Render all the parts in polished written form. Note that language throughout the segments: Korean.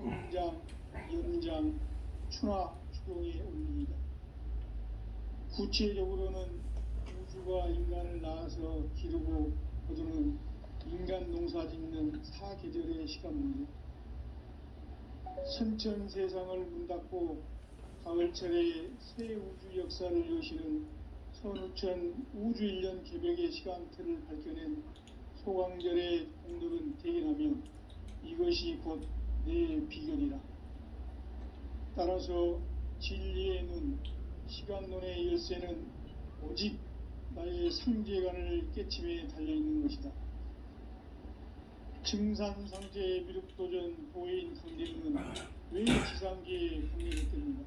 성장, 연장, 춘화, 추동에 올립니다. 구체적으로는 우주가 인간을 낳아서 기르고 거두는 인간 농사 짓는 사계절의 시간입니다. 선천 세상을 문 닫고 가을철에 새 우주 역사를 여시는 선우천 우주일년 개벽의 시간틀을 밝혀낸 소강절의 공덕은 대견하며 이것이 곧 내 비결이라. 따라서 진리의 눈, 시간론의 열쇠는 오직 나의 상제관을 깨침에 달려있는 것이다. 증산상제의 미륵도전 도인 강대문은 왜 지상계에 강림했겠는가?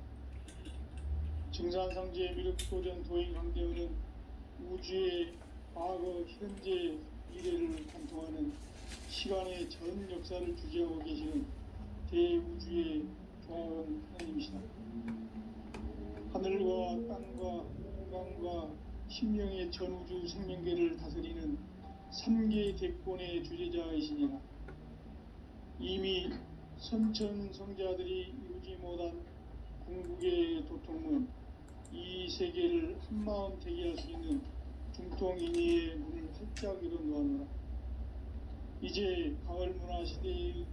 증산상제의 미륵도전 도인 강대문은 우주의 과거, 현재, 미래를 관통하는 시간의 전 역사를 주재하고 계시는 대우주의 조화원 하나님이시다. 하늘과 땅과 인간과 신명의 전우주 생명계를 다스리는 3개 대권의 주제자이시니라. 이미 선천성자들이 이루지 못한 궁극의 도통은 이 세계를 한마음 되게 할 수 있는 중통인의의 문을 활짝 열어놓아노라. 이제 가을문화 시대의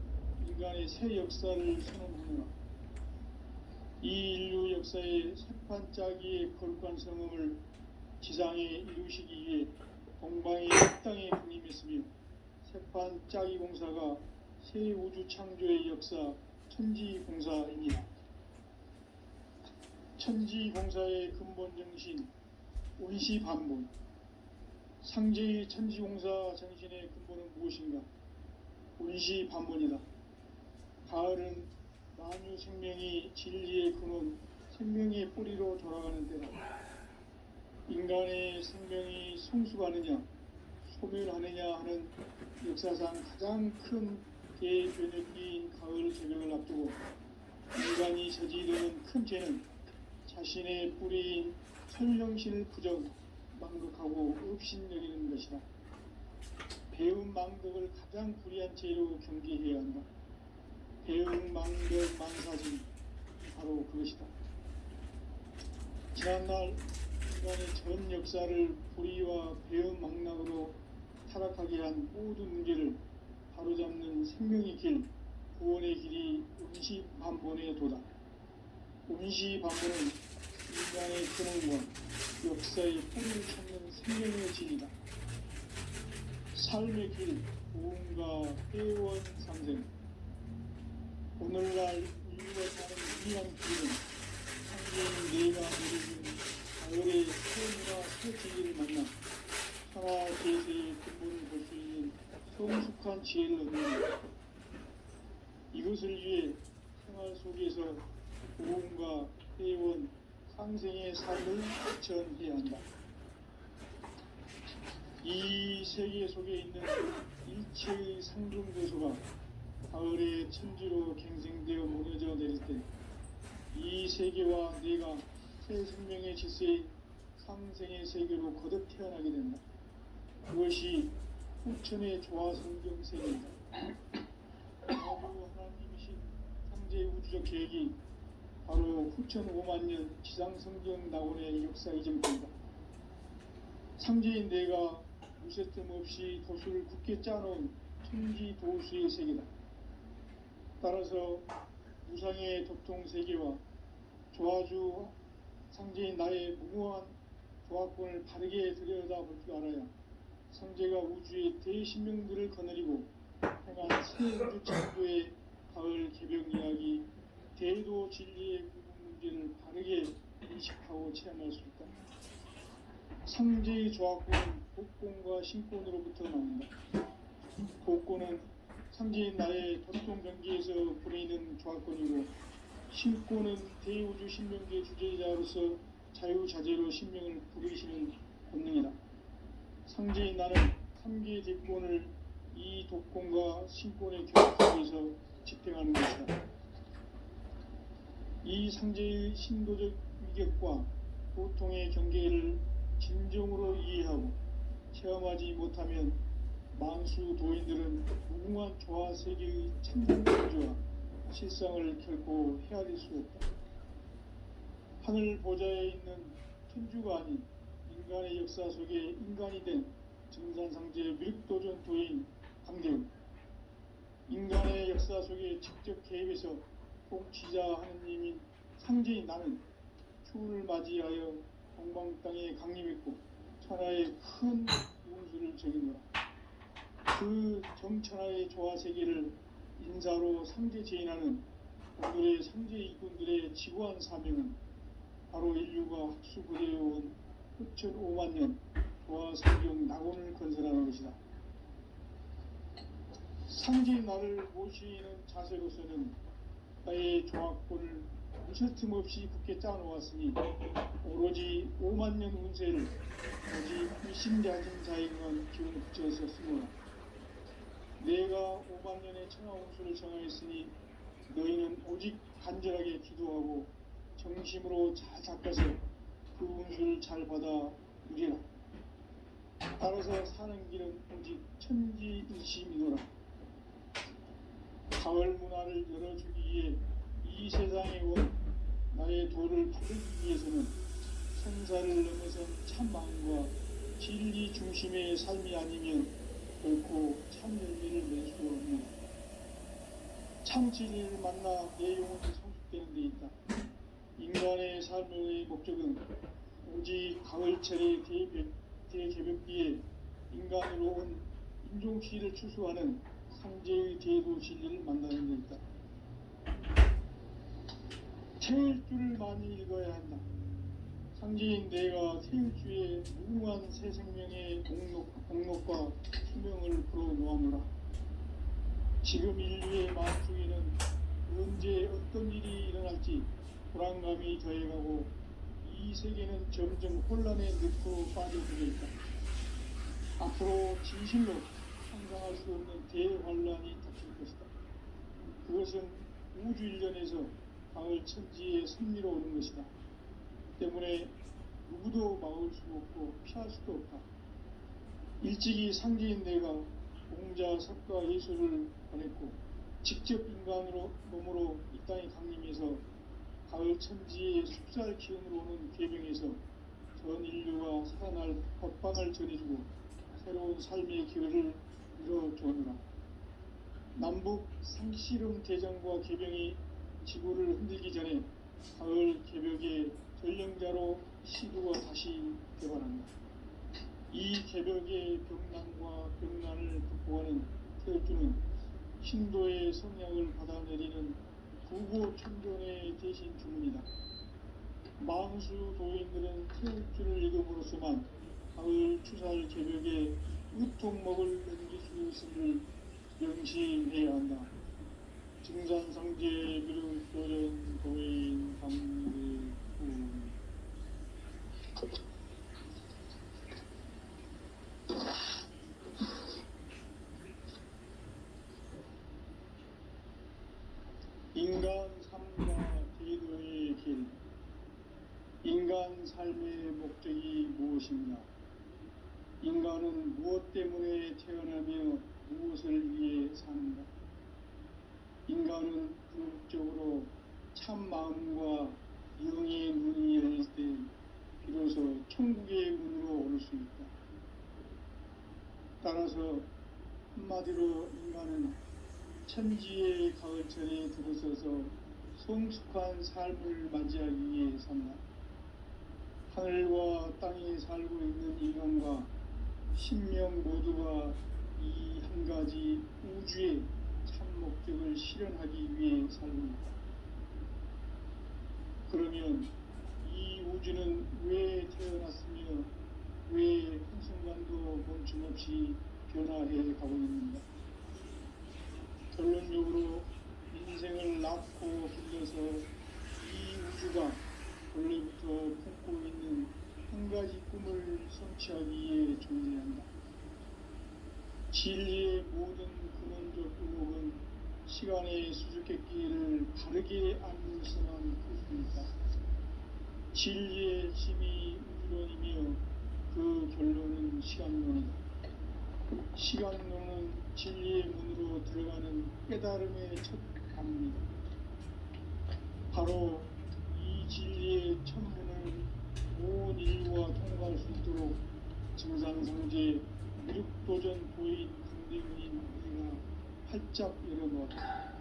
인간의 새 역사를 선언하노라. 이 인류 역사의 새판짜기의 거룩한 성음을 지상에 이루시기 위해 동방이 땅에 군림했으며 새판짜기 공사가 새 우주 창조의 역사 천지공사입니다. 천지공사의 근본 정신 운시반본. 상제의 천지공사 정신의 근본은 무엇인가? 운시반본이다. 가을은 만유 생명이 진리의 근원, 생명의 뿌리로 돌아가는 때다. 인간의 생명이 성숙하느냐, 소멸하느냐 하는 역사상 가장 큰 대변혁기인 가을 개벽을 앞두고 인간이 저지르는 큰 죄는 자신의 뿌리인 천령신을 부정, 망극하고 업신여기는 것이다. 배운 망덕을 가장 불의한 죄로 경계해야 한다. 배운 망덕 망사진, 바로 그것이다. 지난날 인간의 전 역사를 불의와 배운 망락으로 타락하게 한 모든 문제를 바로잡는 생명의 길, 구원의 길이 운시반본의 도다. 운시반본은 인간의 근원과 역사의 뿌리를 찾는 생명의 길이다. 삶의 길, 고음과 회원 상생. 오늘날 인류가 사는 유일한 길은 상제인 내가 내려준 가을의 새문화 새 진리를 만나 하나 제세의 근본을 볼 수 있는 성숙한 지혜를 얻는 것. 이것을 위해 생활 속에서 고음과 회원 상생의 삶을 실천해야 한다. 이 세계 속에 있는 일체의 상중교수가 가을의 천지로 갱생되어 무너져 내릴 때 이 세계와 내가 새 생명의 질서의 상생의 세계로 거듭 태어나게 된다. 그것이 후천의 조화성경 세계이다. 아주 하나님이신 상제의 우주적 계획이 바로 후천 5만 년 지상성경 낙원의 역사 이전입니다. 상제인 내가 무쇠뜸 없이 도수를 굳게 짜놓은 천지 도수의 세계다. 따라서 무상의 도통 세계와 조화주 상제인 나의 무모한 조화권을 바르게 들여다볼 줄 알아야 상제가 우주의 대신명들을 거느리고 행한 새 우주 창조의 가을 개벽 이야기 대도 진리의 구분 문제를 바르게 인식하고 체험할 수 있다. 상제의 조화권은 복권과 신권으로부터 나온다. 복권은 상제인 나의 도통 경계에서 보내는 조화권이고, 신권은 대우주 신명계 주제자로서 자유자재로 신명을 부르시는 본능이다. 상제인 나는 3개의 대권을 이 독권과 신권의 교합 속에서 집행하는 것이다. 이 상제의 신도적 위격과 고통의 경계를 진정으로 이해하고 체험하지 못하면 만수 도인들은 무궁한 조화 세계의 참된 창조와 실상을 결코 헤아릴 수 없다. 하늘 보좌에 있는 천주가 아닌 인간의 역사 속에 인간이 된 증산상제 밀도전 도인 강대훈, 인간의 역사 속에 직접 개입해서 통치자 하느님인 상제인 나는 추후를 맞이하여 동방 땅에 강림했고 천하의 큰 운수를 정했노라. 그 정천하의 조화 세계를 인사로 상제 제인하는 오늘의 상제 이군들의 지구한 사명은 바로 인류가 학수고대해온 흑천 5만 년 조화 성경 낙원을 건설하는 것이다. 상제인 나를 모시는 자세로서는 나의 조합권을 무슨 틈없이 굳게 짜놓았으니 오로지 5만 년 운세를 오직 일심장신 자에게만 기운을 붙여서 쓰노라. 내가 5만 년의 천하 운수를 정하였으니 너희는 오직 간절하게 기도하고 정심으로 잘 닦아서 그 운수를 잘 받아 누리라. 따라서 사는 길은 오직 천지일심이노라. 가을 문화를 열어주기 위해 이 세상에 온 나의 도를 받기 위해서는 생사를 넘어선 참 마음과 진리 중심의 삶이 아니면 결코 참 열매를 낼 수 없는 참 진리를 만나 내 영혼이 성숙되는 데 있다. 인간의 삶의 목적은 오직 가을철의 대개벽기에 인간으로 온 인종시를 추수하는 상제의 대도 진리를 만나는 데 있다. 태일 줄을 많이 읽어야 한다. 상제인 내가 태일주의 무궁한 새 생명의 공록과 수명을 불어놓아노라. 지금 인류의 마음속에는 언제 어떤 일이 일어날지 불안감이 더해가고 이 세계는 점점 혼란의 늪으로 빠져들어 있다. 앞으로 진실로 상상할 수 없는 대환란이 닥칠 것이다. 그것은 우주 일련에서 가을 천지의 섭리로 오는 것이다. 때문에 누구도 막을 수 없고 피할 수도 없다. 일찍이 상제인 내가 공자, 석가, 예수를 보냈고 직접 인간으로 몸으로 이 땅에 강림해서 가을 천지의 숲살 기운으로 오는 궤병에서 전 인류가 살아날 법방을 전해주고 새로운 삶의 기회를 이뤄주느라. 남북 상씨름 대전과 개병이 지구를 흔들기 전에 가을 개벽의 전령자로 시두가 다시 개발한다. 이 개벽의 병난과 병난을 극복하는 태엽주는 신도의 성향을 받아내리는 구고천존의 대신 주문이다. 망수 도인들은 태엽주를 읽음으로써만 가을 추살 개벽에 으통먹을 넘길 수 있음을 명심해야 한다. 증산상제 미륵도전 도인 강대훈. 인간 삶과 대도의 길. 인간 삶의 목적이 무엇인가? 인간은 무엇 때문에 태어나며 무엇을 위해 사는가? 인간은 궁극적으로 참 마음과 영의 문이 열릴 때 비로소 천국의 문으로 올 수 있다. 따라서 한마디로 인간은 천지의 가을철에 들어서서 성숙한 삶을 맞이하기 위해 산다. 하늘과 땅에 살고 있는 인간과 신명 모두가 이 한 가지 우주의 참 목적을 실현하기 위해 살고 있다. 그러면 이 우주는 왜 태어났으며 왜 한순간도 멈춤없이 변화해 가고 있는가? 결론적으로 인생을 낳고 길러서 이 우주가 원래부터 품고 있는 한 가지 꿈을 성취하기 위해 존재한다. 진리의 모든 근원적 의목은 시간의 수수께끼를 바르게 알면서만 풀 수 있다. 진리의 힘이 우주론이며 그 결론은 시간론이다. 시간론은 진리의 문으로 들어가는 깨달음의 첫 단문이다. 바로 이 진리의 천문을 온 인류가 통과할 수 있도록 증산상제 미륵도전 보인 강대문인 우리가 활짝 열어놓았다.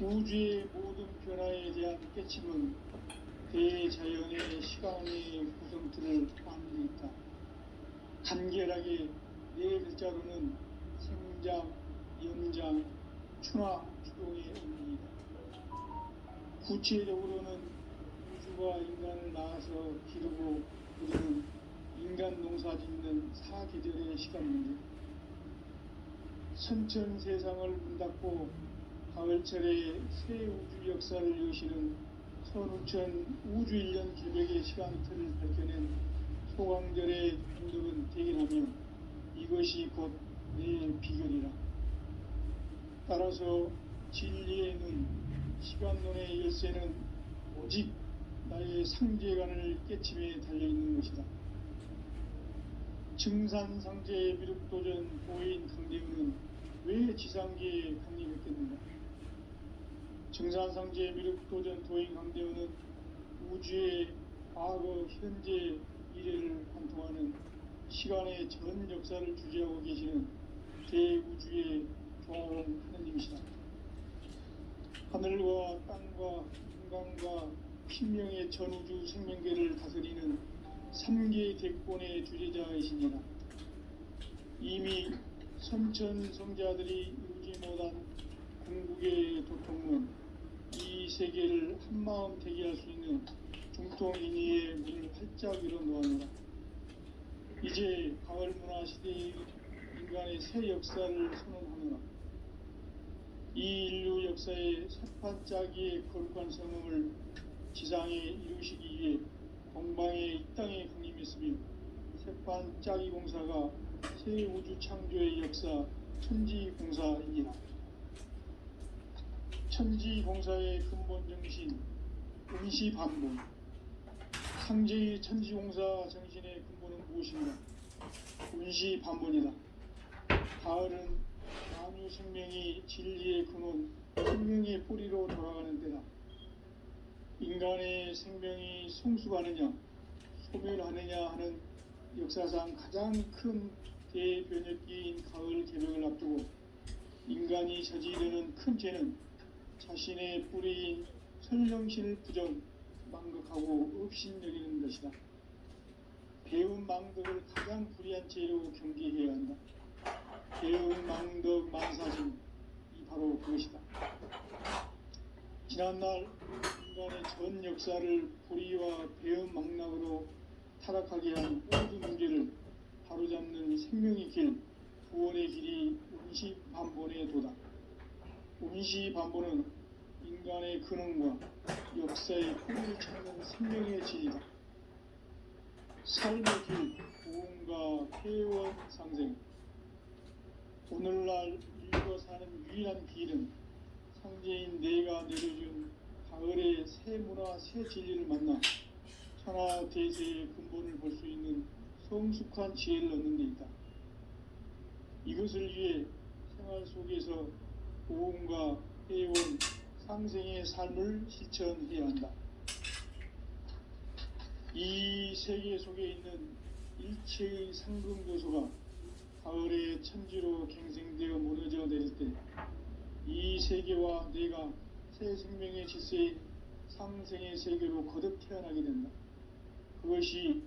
우주의 모든 변화에 대한 깨침은 대자연의 시간의 구성틀을 안고 있다. 간결하게 네 글자로는 생장, 연장, 추나 추동의 의미이다. 구체적으로는 우주가 인간을 낳아서 기르고 우리는 인간 농사 짓는 사계절의 시간 문제. 선천 세상을 문 닫고 가을철에 새 우주 역사를 여시는 선우천 우주일년 기백의 시간틀을 밝혀낸 소강절의 분들은 대견하며 이것이 곧 내 비결이라. 따라서 진리의 눈, 시간론의 열쇠는 오직 나의 상제관을 깨침에 달려있는 것이다. 증산상제 미륵도전 보인 강대우는 왜 지상계에 강림했겠는가? 증산상제 미륵도전 도인 강대우는 우주의 과거, 현재, 미래를 관통하는 시간의 전 역사를 주재하고 계시는 대우주의 조화로운 하느님이시다. 하늘과 땅과 인간과 신명의 전우주 생명계를 다스리는 3개 대권의 주제자이시니라. 이미 선천성자들이 이루지 못한 궁극의 도통은 이 세계를 한마음 대기할 수 있는 중통인의의 문을 활짝 열어놓았노라. 이제 가을 문화 시대의 인간의 새 역사를 선언하노라. 이 인류 역사의 새판짜기의 거룩한 성음을 지상에 이루시기 위해 동방의 이 땅에 강림했으며 새판짜기 공사가 새 우주 창조의 역사 천지공사이니라. 천지공사의 근본 정신 운시반본. 상제의 천지공사 정신의 근본은 무엇인가? 운시반본이다. 가을은 만유 생명이 진리의 근원, 생명의 뿌리로 돌아가는 때다. 인간의 생명이 성숙하느냐, 소멸하느냐 하는 역사상 가장 큰 대변혁기인 가을 개벽을 앞두고 인간이 저지르는 큰 죄는 자신의 뿌리인 설령신을 부정, 망극하고 업신여기는 것이다. 배운 망덕을 가장 불의한 죄로 경계해야 한다. 배운 망덕 만사진, 이 바로 그것이다. 지난날 인간의 전 역사를 불의와 배운 망락으로 타락하게 한 모든 문제를 바로잡는 생명의 길, 구원의 길이 운시반본의 도다. 운시반본은 인간의 근원과 역사의 뿌리를 찾는 생명의 진이다. 삶의 길, 구원과 회원 상생. 오늘날 인류가 사는 유일한 길은 상제인 내가 내려준 가을의 새 문화, 새 진리를 만나 천하 대세의 근본을 볼 수 있는 성숙한 지혜를 얻는 데 있다. 이것을 위해 생활 속에서 보험과 회원, 상생의 삶을 실천해야 한다. 이 세계 속에 있는 일체의 상금교소가 가을의 천지로 갱생되어 무너져 내릴 때 이 세계와 내가 새 생명의 질서인 상생의 세계로 거듭 태어나게 된다. 그것이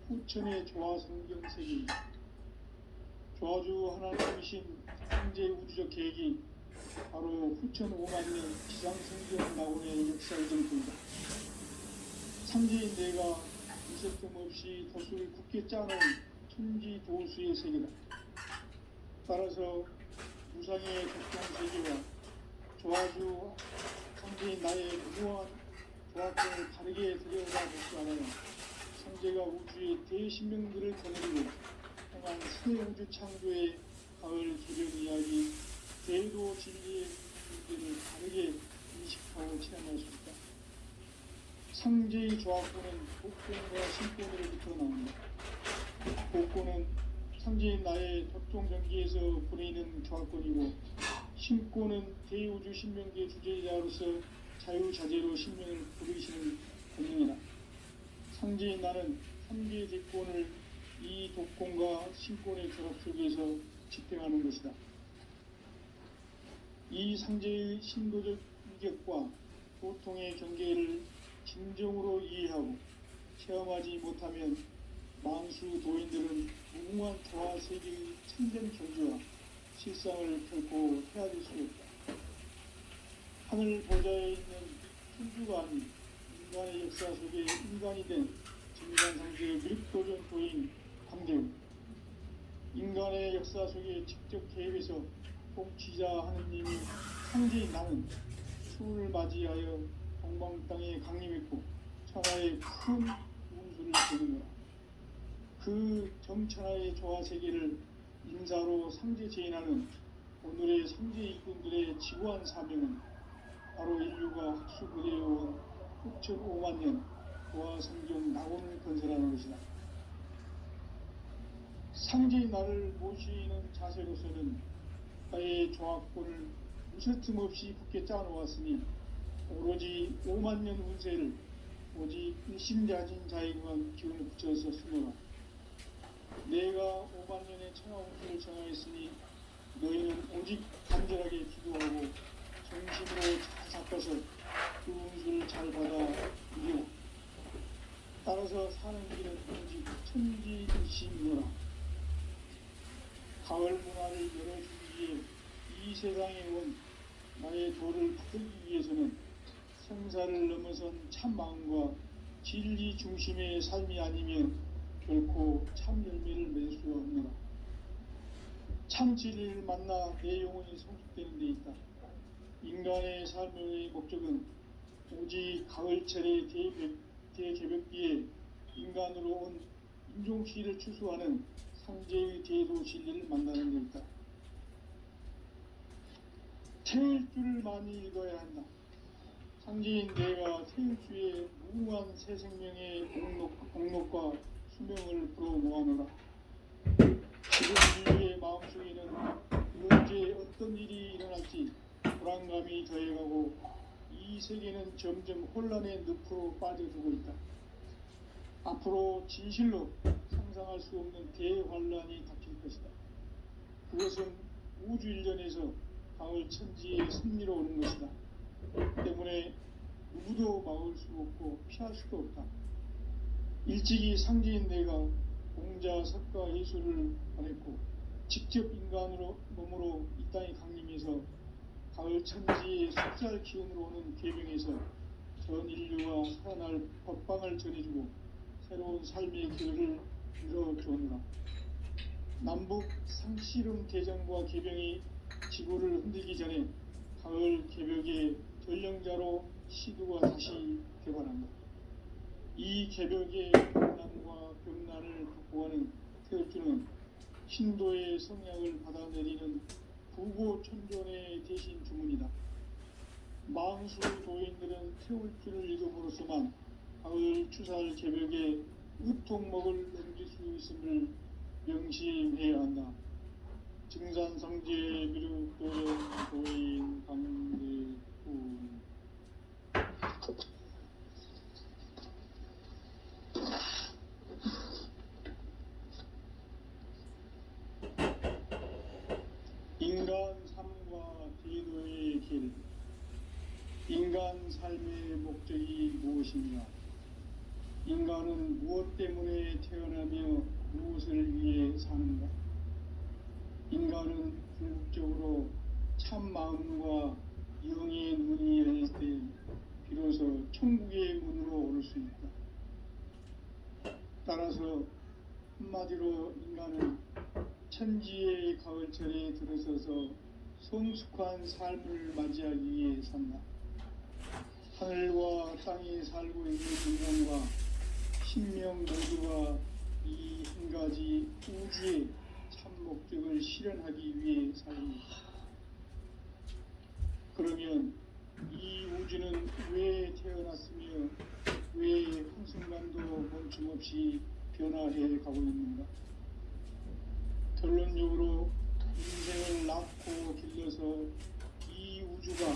후천의 조화성경 세계이다. 조화주 하나님이신 상제 우주적 계획이 바로 후천 5만 년 지상성경 낙원의 역사의 정토이다. 상제인 내가 있을 틈 없이 돛을 굳게 짜놓은 천지 도수의 세계다. 따라서 무상의 격동세계와 조화주 상제인 나의 무모한 조합권을 바르게 들여다볼 줄 알아야 상제가 우주의 대신명들을 거느리고 행한 새 우주 창조의 가을 개벽 이야기, 대도 진리의 문제를 바르게 인식하고 체험할 수 있다. 상제의 조합권은 복권과 신권으로부터 나온다. 복권은 상제인 나의 덕종전기에서 보내는 조합권이고 신권은 대우주 신명계 주제자로서 자유자재로 신명을 부르시는 권능이다. 상제인 나는 3개 대권을 이 독권과 신권의 결합 속에서 집행하는 것이다. 이 상제의 신도적 위격과 보통의 경계를 진정으로 이해하고 체험하지 못하면 만수 도인들은 무궁한 조화 세계의 참된 경지와 실상을 결코 헤아릴 수 없다. 하늘 보좌에 있는 천주가 아닌 인간의 역사 속에 인간이 된 진간상제의 밀도전 도인 강대우, 인간의 역사 속에 직접 개입해서 통치자 하느님이 상제인 나는 추운을 맞이하여 동방 땅에 강림했고 천하의 큰 운수를 보이노라. 그 정천하의 조화 세계를 인사로 상제 제인하는 오늘의 상제 일꾼들의 지구한 사명은 바로 인류가 학수부대해온 6,5만 년 조화 성경 낙원을 건설하는 것이다. 상제의 나를 모시는 자세로서는 나의 조합권을 무쇠틈 없이 굳게 짜놓았으니 오로지 5만 년 운세를 오직 일심자진 자에게만 기운을 붙여서 쓰노라. 내가 5만 년의 천하 운수를 정하였으니 너희는 오직 간절하게 기도하고 정심으로 잘 닦아서 그 운수를 잘 받아 이겨. 따라서 사는 길은 오직 천지일심이노라. 가을 문화를 열어주기 위해 이 세상에 온 나의 도를 받기 위해서는 생사를 넘어선 참 마음과 진리 중심의 삶이 아니면 결코 참 열매를 맺을 수 없노라. 참 진리를 만나 내 영혼이 성숙되는 데 있다. 인간의 삶의 목적은 오직 가을철의 대개벽기에 인간으로 온 인종시를 추수하는 상제의 대도 진리를 만나는 데 있다. 태일주를 많이 읽어야 한다. 상제인 내가 태일주의 무궁한 새 생명의 공록과 수명을 불어모아노라. 지금 인류의 마음속에는 언제 어떤 일이 일어날지 불안감이 더해가고 이 세계는 점점 혼란의 늪으로 빠져들고 있다. 앞으로 진실로 상상할 수 없는 대환란이 닥칠 것이다. 그것은 우주 일전에서 가을 천지의 승리로 오는 것이다. 때문에 누구도 막을 수 없고 피할 수도 없다. 일찍이 상제인 내가 공자, 석가, 예수를 보냈고 직접 인간으로 몸으로 이 땅에 강림해서 가을 천지의 숫살 기운으로 오는 계명에서 전 인류가 살아날 법방을 전해주고 새로운 삶의 길을 열어주었노라. 남북 상씨름 대전과 개병이 지구를 흔들기 전에 가을 개벽의 전령자로 시두가 다시 개발한다. 이 개벽의 난과 병난을 극복하는 태엽주는 신도의 성향을 받아내리는 부고천존의 대신 주문이다. 망수 도인들은 태울주를 읽음으로써만 가을 추살 개벽에 으통목을 넘길 수 있음을 명심해야 한다. 증산상제 미륵도령 도인 강대구. 인간 삶과 제도의 길. 인간 삶의 목적이 무엇인가? 인간은 무엇 때문에 태어나며 무엇을 위해 사는가? 인간은 궁극적으로 참 마음과 영의 눈이 열릴 때 비로소 천국의 문으로 오를 수 있다. 따라서 한마디로 인간은 천지의 가을철에 들어서서 성숙한 삶을 맞이하기 위해 산다. 하늘과 땅에 살고 있는 인간과 신명 모두가 이 한 가지 우주의 참 목적을 실현하기 위해 살립니다. 그러면 이 우주는 왜 태어났으며 왜 한순간도 멈춤없이 변화해 가고 있는가? 결론적으로 인생을 낳고 길러서 이 우주가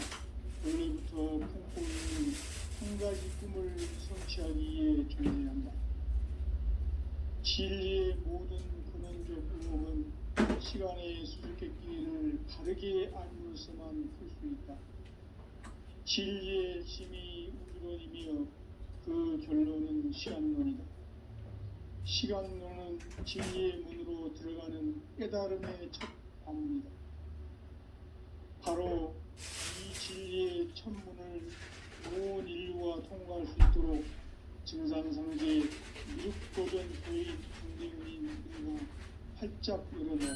원래부터 품고 있는 한 가지 꿈을 성취하기 위해 존재한다. 진리의 모든 근원적 의목은 시간의 수수께끼를 바르게 알므로서만 풀 수 있다. 진리의 힘이 우주론이며 그 결론은 시간론이다. 시간론은 진리의 문으로 들어가는 깨달음의 첫 방문이다. 바로 이 진리의 첫 문을 온 인류가 통과할 수 있도록 증산상제 미륵도전 도인 강대윤이 활짝 열어놓았다.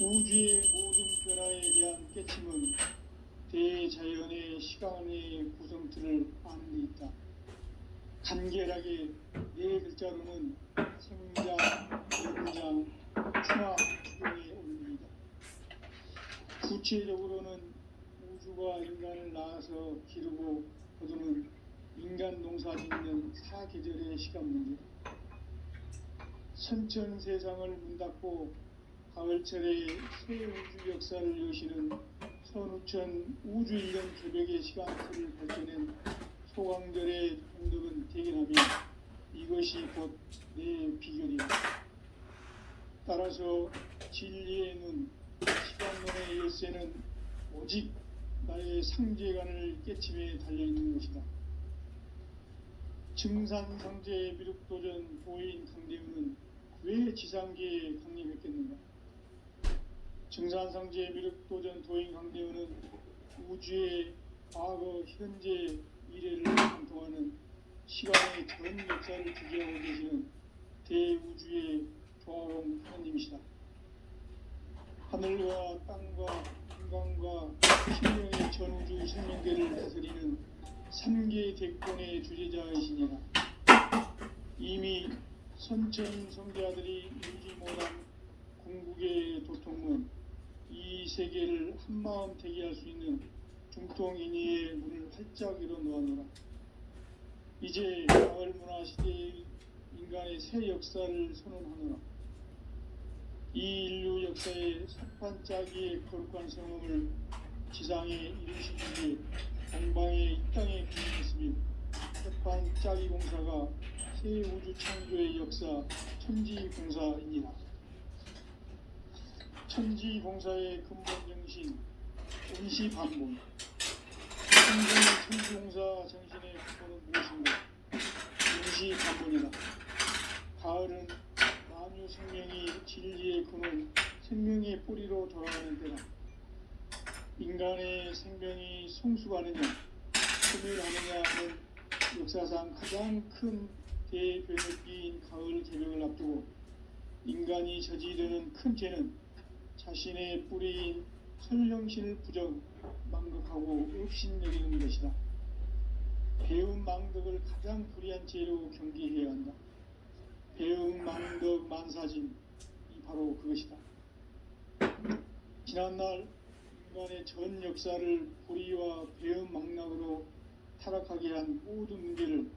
우주의 모든 변화에 대한 깨침은 대자연의 시간의 구성틀을 아는 데 있다. 간결하게 네 글자로는 생장, 연장, 충화, 추동의 원리이다. 구체적으로는 우주가 인간을 낳아서 기르고 거두는 인간 농사 짓는 사계절의 시간 문제다. 선천 세상을 문 닫고 가을철에 새 우주 역사를 여시는 선우천 우주 일년 개벽의 시간틀을 발견한 소강절의 동덕은 대견하며 이것이 곧 내 비결이다. 따라서 진리의 눈, 시간론의 열쇠는 오직 나의 상제관을 깨침에 달려있는 것이다. 증산상제 미륵도전 도인 강대윤은 왜 지상계에 강림했겠는가? 증산상제 미륵도전 도인 강대윤은 우주의 과거, 현재, 미래를 관통하는 시간의 전 역사를 주재하고 계시는 대우주의 조화롱 하나님이시다. 하늘과 땅과 인간과 신명의 전우주 생명계를 다스리는 3계 대권의 주재자이시니라. 이미 선천 성자들이 이루지 못한 궁극의 도통문, 이 세계를 한마음 대기할 수 있는 중통인의의 문을 활짝 열어 놓아노라. 이제 가을 문화 시대의 인간의 새 역사를 선언하노라. 이 인류 역사의 석판짜기의 거룩한 성음을 지상에 이루시기 위해 동방의 이 땅에 기능했으며 석판짜기 공사가 새 우주 창조의 역사 천지공사이니라. 천지공사의 근본 정신 온시반본. 천지의 천지공사 정신의 근본은 무엇인가? 온시반본이다. 가을은 만유 생명이 진리의 근원, 생명의 뿌리로 돌아가는 때다. 인간의 생명이 성숙하느냐, 소멸하느냐는 역사상 가장 큰 대변혁기인 가을 개벽을 앞두고 인간이 저지르는 큰 죄는 자신의 뿌리인 설령신을 부정, 망극하고 업신여기는 것이다. 배운 망덕을 가장 불의한 죄로 경계해야 한다. 배운 망덕 만사짐이 바로 그것이다. 지난날 인간의 전 역사를 불의와 배은 망락으로 타락하게 한 모든 문제를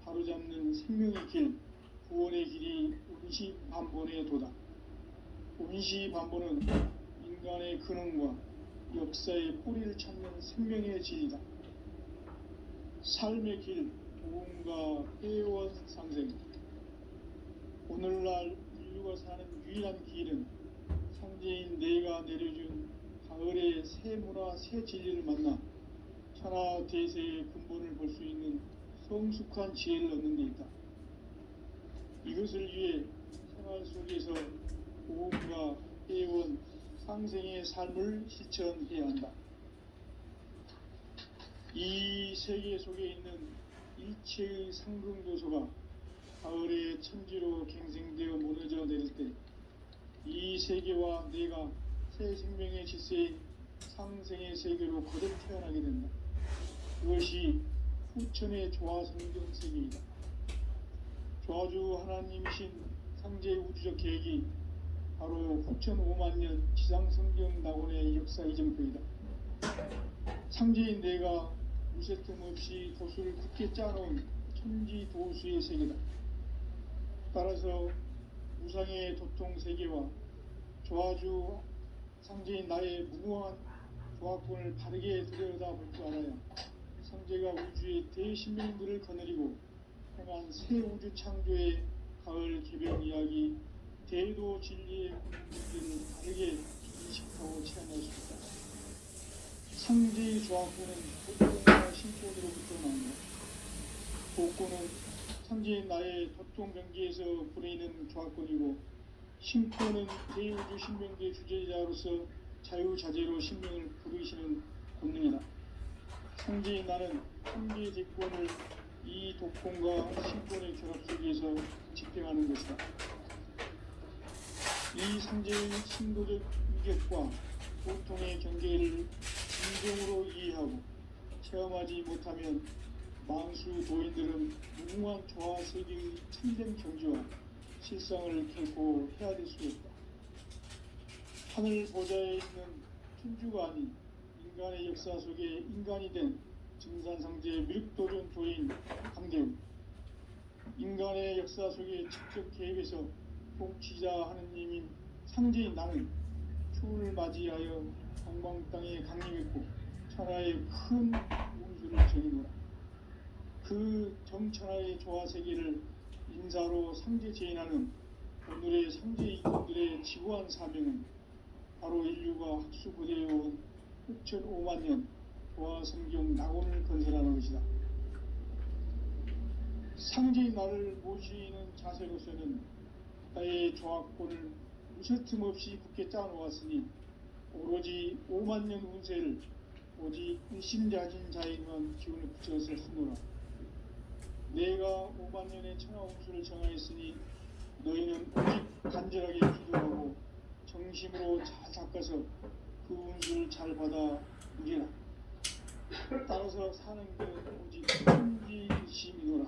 바로잡는 생명의 길, 구원의 길이 온시반본의 도다. 온시반본은 인간의 근원과 역사의 뿌리를 찾는 생명의 질이다. 삶의 길, 도움과 회원 상생. 오늘날 인류가 사는 유일한 길은 상제인 내가 내려준 가을의 새 문화, 새 진리를 만나 천하 대세의 근본을 볼 수 있는 성숙한 지혜를 얻는 데 있다. 이것을 위해 생활 속에서 도움과 회원, 상생의 삶을 실천해야 한다. 이 세계 속에 있는 일체의 상승요소가 가을의 천지로 갱생되어 무너져 내릴 때 이 세계와 내가 새 생명의 질서인 상생의 세계로 거듭 태어나게 된다. 그것이 후천의 조화성경 세계이다. 조화주 하나님이신 상제의 우주적 계획이 바로 후천 5만년 지상성경 낙원의 역사 이정표이다. 상제인 내가 무쇠틈 없이 도수를 굳게 짜놓은 천지도수의 세계다. 따라서 우상의 도통 세계와 조화주 상제인 나의 무궁한 조화권을 바르게 들여다볼 줄 알아야 성제가 우주의 대신명들을 거느리고 행한 새 우주 창조의 가을 개변 이야기 대도 진리의 문제를 바르게 인식하고 체험할 수 있다. 상제의 조화권은 복권과 신권으로부터 나온다. 복권은 상제인 나의 도통 경계에서 불어있는 조화권이고, 신권은 대우주 신명계 주제자로서 자유자재로 신명을 부르시는 권능이다. 상제인 나는 한계의 대권을 이 독권과 신권의 결합 속에서 집행하는 것이다. 이 상제의 신도적 유격과 보통의 경계를 진정으로 이해하고 체험하지 못하면 만수 도인들은 무궁한 조화 세계의 참된 경지와 실상을 결코 헤아릴 수 없다. 하늘 보좌에 있는 천주가 아닌 인간의 역사 속에 인간이 된 증산상제 밀도전 도인 강대훈, 인간의 역사 속에 직접 개입해서 통치자 하느님인 상제인 나는 추운을 맞이하여 동방 땅에 강림했고 천하의 큰 운수를 정해놓아 그 정천하의 조화 세계를 인사로 상제 제인하는 오늘의 상제 이권들의 지구한 사명은 바로 인류가 학수고대해온 6,500만 년 조화 성경 낙원을 건설하는 것이다. 상제인 나를 모시는 자세로서는 나의 조화권을 무쇠틈 없이 굳게 짜놓았으니 오로지 5만 년 운세를 오직 일심자진 자에게만 기운을 붙여서 쓰노라. 내가 5만 년의 천하 운수를 정하였으니 너희는 오직 간절하게 기도하고 정심으로 잘 닦아서 그 운수를 잘 받아 누리라. 따라서 사는 길은 오직 천지일심이노라.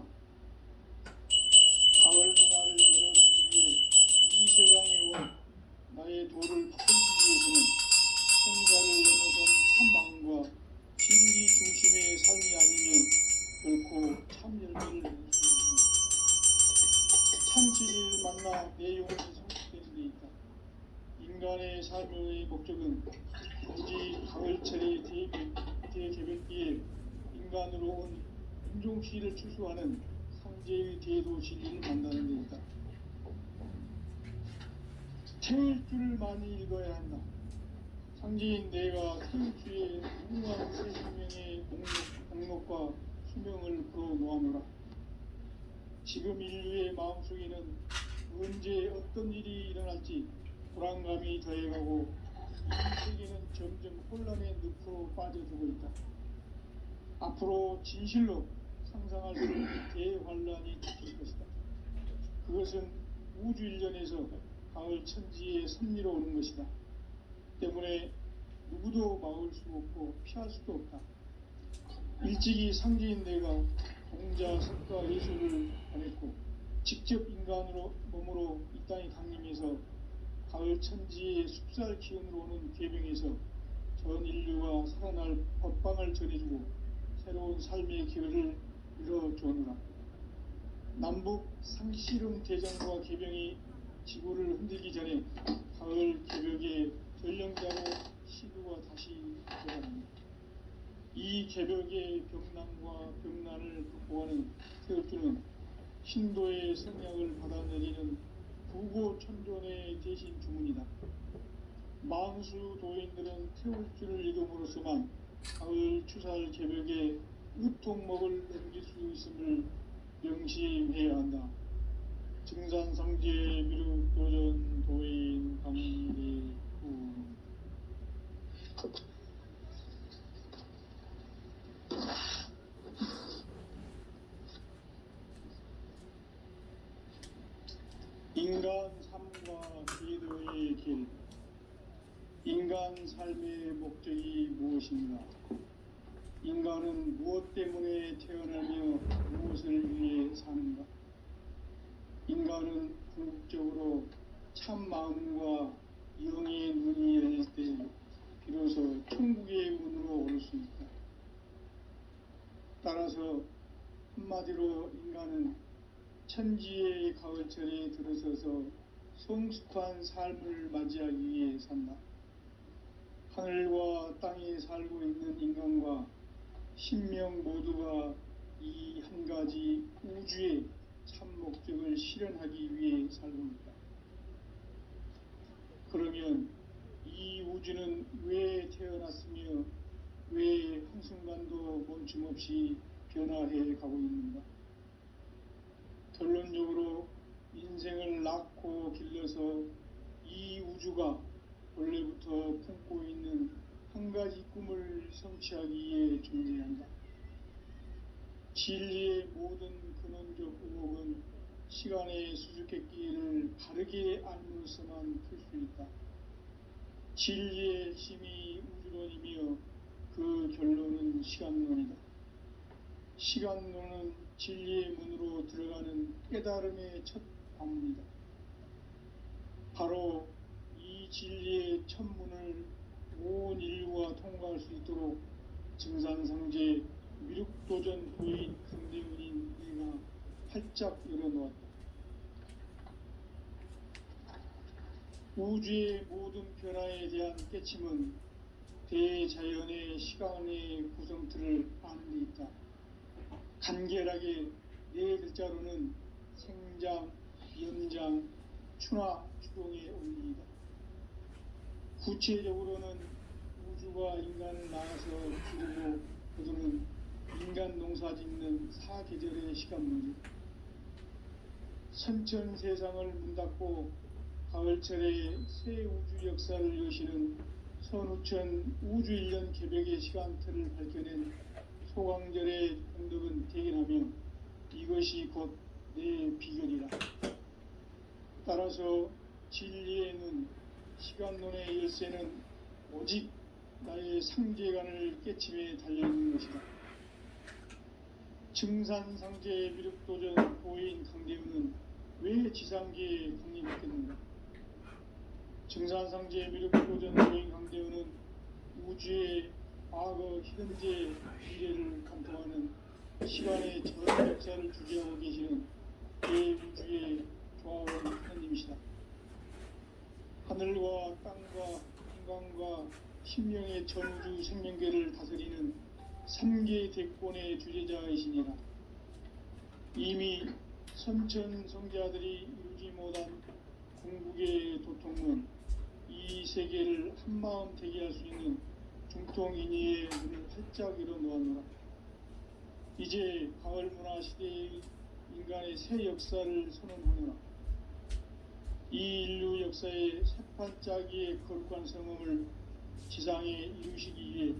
가을 문화를 열어주기 위해 이 세상에 온 나의 도를 바꾸기 위해서는 생사를 넘어선 참 마음과 진리 중심의 삶이 아니면 결코 참 열매를 낼 수 없습니다. 참 진리를 만나 내 영혼이 성숙되는 데 있다. 인간의 삶의 목적은 오직 가을철의 대개별기에 인간으로 온 인종시를 추수하는 상제의 대도 진리를 만나는 데 있다. 태울 줄을 많이 읽어야 한다. 상제인 내가 태울 주의 무궁한 새 생명의 목록과 수명을 풀어놓아노라. 지금 인류의 마음속에는 언제 어떤 일이 일어날지 불안감이 더해가고 이 세계는 점점 혼란의 늪으로 빠져들고 있다. 앞으로 진실로 상상할 수 없는 대환란이 닥칠 것이다. 그것은 우주 일련에서 가을 천지의 섭리로 오는 것이다. 때문에 누구도 막을 수 없고 피할 수도 없다. 일찍이 상제인 내가 동자 석가 예수를 보냈고 직접 인간으로 몸으로 이 땅에 강림해서 가을 천지의 숲살 기운으로 오는 괴병에서 전 인류가 살아날 법방을 전해주고 새로운 삶의 기회를 열어주느라. 남북 상씨름 대전과 개병이 지구를 흔들기 전에 가을 개벽의 전령자로 시두가 다시 돌아갑니다. 이 개벽의 병난과 병난을 극복하는 태엽주는 신도의 성약을 받아내리는 부고천존의 대신 주문이다. 만수 도인들은 태울주를 읽음으로써만 가을 추살 개벽의 으통목을 넘길 수 있음을 명심해야 한다. 증산상제 미륵도전 도인 강대훈. 인간 삶과 기도의 길. 인간 삶의 목적이 무엇인가? 인간은 무엇 때문에 태어나며 무엇을 위해 사는가? 인간은 궁극적으로 참 마음과 영의 눈이 열릴 때 비로소 천국의 문으로 오를 수 있다. 따라서 한마디로 인간은 천지의 가을철에 들어서서 성숙한 삶을 맞이하기 위해 산다. 하늘과 땅에 살고 있는 인간과 신명 모두가 이 한 가지 우주의 참 목적을 실현하기 위해 살고 있다. 그러면 이 우주는 왜 태어났으며 왜 한순간도 멈춤 없이 변화해 가고 있는가? 결론적으로 인생을 낳고 길러서 이 우주가 원래부터 품고 있는 한 가지 꿈을 성취하기 위해 존재한다. 진리의 모든 근원적 의혹은 시간의 수수께끼를 바르게 알므로서만 풀 수 있다. 진리의 핵심이 우주론이며 그 결론은 시간론이다. 시간론은 진리의 문으로 들어가는 깨달음의 첫 방문이다. 바로 이 진리의 첫 문을 온 인류가 통과할 수 있도록 증산상제 미륵도전 도인 강대훈인 내가 활짝 열어놓았다. 우주의 모든 변화에 대한 깨침은 대자연의 시간의 구성틀을 아는 데 있다. 간결하게 네 글자로는 생장, 연장, 추나 추동의 원리이다. 구체적으로는 우주가 인간을 낳아서 기르고 거두는 인간 농사 짓는 사계절의 시간문이다. 선천 세상을 문닫고 가을철에 새 우주 역사를 여시는 선우천 우주 1년 개벽의 시간틀을 밝혀낸 소강절의 공덕은 대견하며 이것이 곧 내 비결이라. 따라서 진리의 눈, 시간론의 열쇠는 오직 나의 상제관을 깨침에 달려있는 것이다. 증산상제 미륵도전 도인 강대훈은 왜 지상계에 강림했겠는가? 증산상제 미륵도전 도인 강대훈은 우주의 과거, 현재, 미래를 관통하는 시간의 전 역사를 주재하고 계시는 대우주의 조화원 하나님이시다. 하늘과 땅과 인간과 신명의 전우주 생명계를 다스리는 3개 대권의 주제자이시니라. 이미 선천 성자들이 이루지 못한 궁극의 도통론, 이 세계를 한마음 되게 할 수 있는 중통인의의 문을 활짝 열어놓았노라. 이제 가을 문화 시대의 인간의 새 역사를 선언하노라. 이 인류 역사의 새판짜기의 거룩한 성음을 지상에 이루시기 위해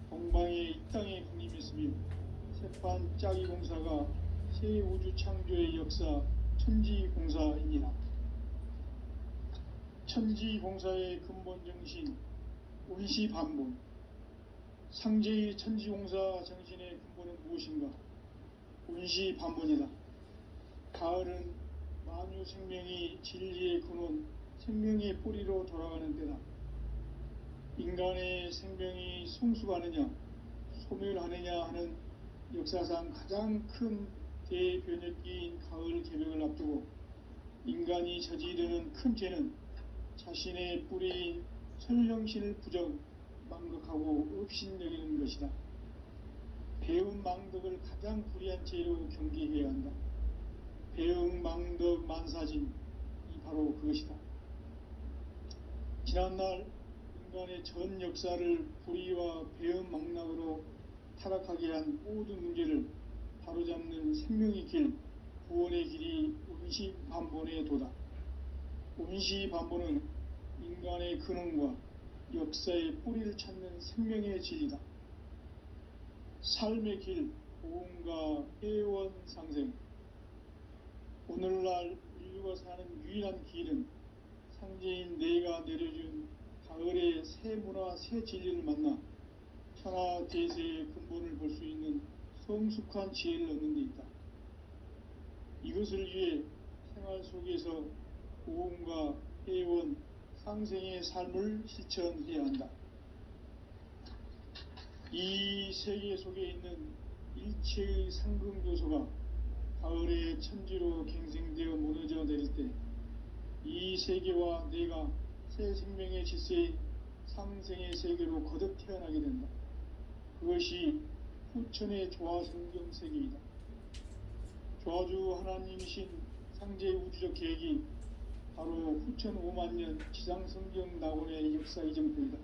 동방의 이 땅에 강림했으며 새판짜기 공사가 새 우주 창조의 역사 천지공사이니라. 천지공사의 근본 정신 운시반본. 상제의 천지공사 정신의 근본은 무엇인가? 운시반본이다. 가을은 만유 생명이 진리의 근원, 생명의 뿌리로 돌아가는 때다. 인간의 생명이 성숙하느냐, 소멸하느냐 하는 역사상 가장 큰 대변혁기인 가을 개벽을 앞두고 인간이 저지르는 큰 죄는 자신의 뿌리인 설령신을 부정, 망극하고 업신여기는 것이다. 배운 망덕을 가장 불의한 죄로 경계해야 한다. 배응 망덕 만사진, 이 바로 그것이다. 지난날 인간의 전 역사를 불의와 배응 망락으로 타락하게 한 모든 문제를 바로잡는 생명의 길, 구원의 길이 운시반본의 도다. 운시반본은 인간의 근원과 역사의 뿌리를 찾는 생명의 진리다. 삶의 길, 보험과 회원 상생. 오늘날 인류가 사는 유일한 길은 상제인 내가 내려준 가을의 새 문화, 새 진리를 만나 천하 대세의 근본을 볼 수 있는 성숙한 지혜를 얻는 데 있다. 이것을 위해 생활 속에서 보험과 회원, 상생의 삶을 실천해야 한다. 이 세계 속에 있는 일체의 상금 요소가 가을의 천지로 갱생되어 무너져 내릴 때 이 세계와 내가 새 생명의 질서인 상생의 세계로 거듭 태어나게 된다. 그것이 후천의 조화성경 세계이다. 조화주 하나님이신 상제의 우주적 계획이 바로 후천 5만 년 지상성경 낙원의 역사 이정표이다.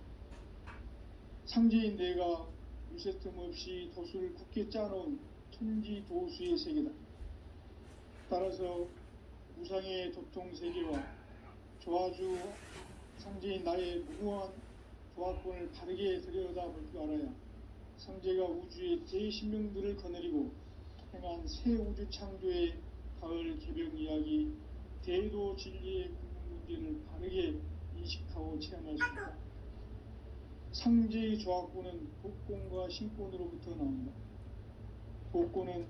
상제인 내가 유세틈 없이 도수를 굳게 짜놓은 천지도수의 세계다. 따라서 무상의 도통세계와 조화주 상제인 나의 무궁한 조화권을 바르게 들여다볼 줄 알아야 상제가 우주의 대신명들을 거느리고 행한 새 우주 창조의 가을 개벽 이야기, 대도 진리의 문제를 바르게 인식하고 체험할 수 있다. 상제의 조화권은 복권과 신권으로부터 나온다. 복권은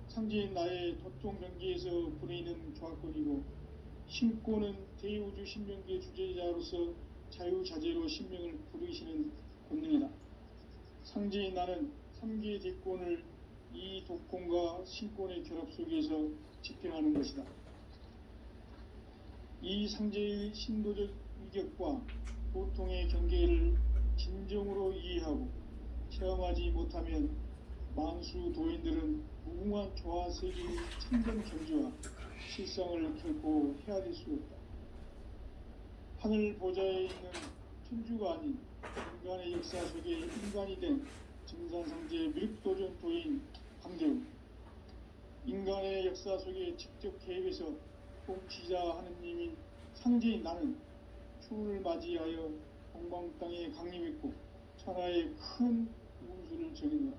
상제인 나의 도통 경계에서 부리는 조화권이고, 신권은 대우주 신명기의 주제자로서 자유자재로 신명을 부르시는 권능이다. 상제인 나는 3개의 대권을 이 독권과 신권의 결합 속에서 집행하는 것이다. 이 상제의 신도적 위격과 보통의 경계를 진정으로 이해하고 체험하지 못하면 만수 도인들은 무궁한 조화 세계의 참된 경지와 실상을 결코 헤아릴 수 없다. 하늘 보좌에 있는 천주가 아닌 인간의 역사 속에 인간이 된 증산상제 미륵도전 도인 강대우, 인간의 역사 속에 직접 개입해서 통치자 하느님인 상제인 나는 추운을 맞이하여 동방 땅에 강림했고 천하의 큰 운수를 정해놓아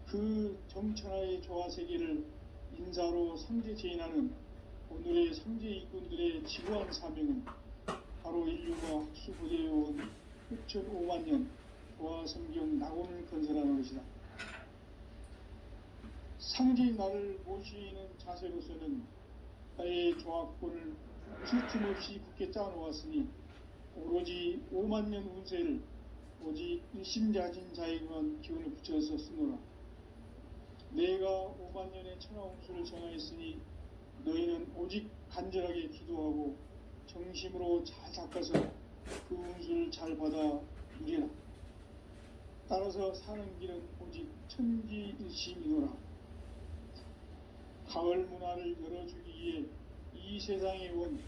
그 정천하의 조화세계를 인사로 상제 제인하는 오늘의 상제 일꾼들의 지구한 사명은 바로 인류가 학수부대해온 후천 5만 년 조화성경 낙원을 건설하는 것이다. 상제인 나를 모시는 자세로서는 나의 조화권을 쉴틈 없이 굳게 짜놓았으니 오로지 5만 년 운세를 오직 일심자진 자에게만 기운을 붙여서 쓰노라. 내가 5만 년의 천하운수를 정하였으니 너희는 오직 간절하게 기도하고 정심으로 잘 닦아서 그 운수를 잘 받아 누리라. 따라서 사는 길은 오직 천지일심이노라. 가을 문화를 열어주기 위해 이 세상에 온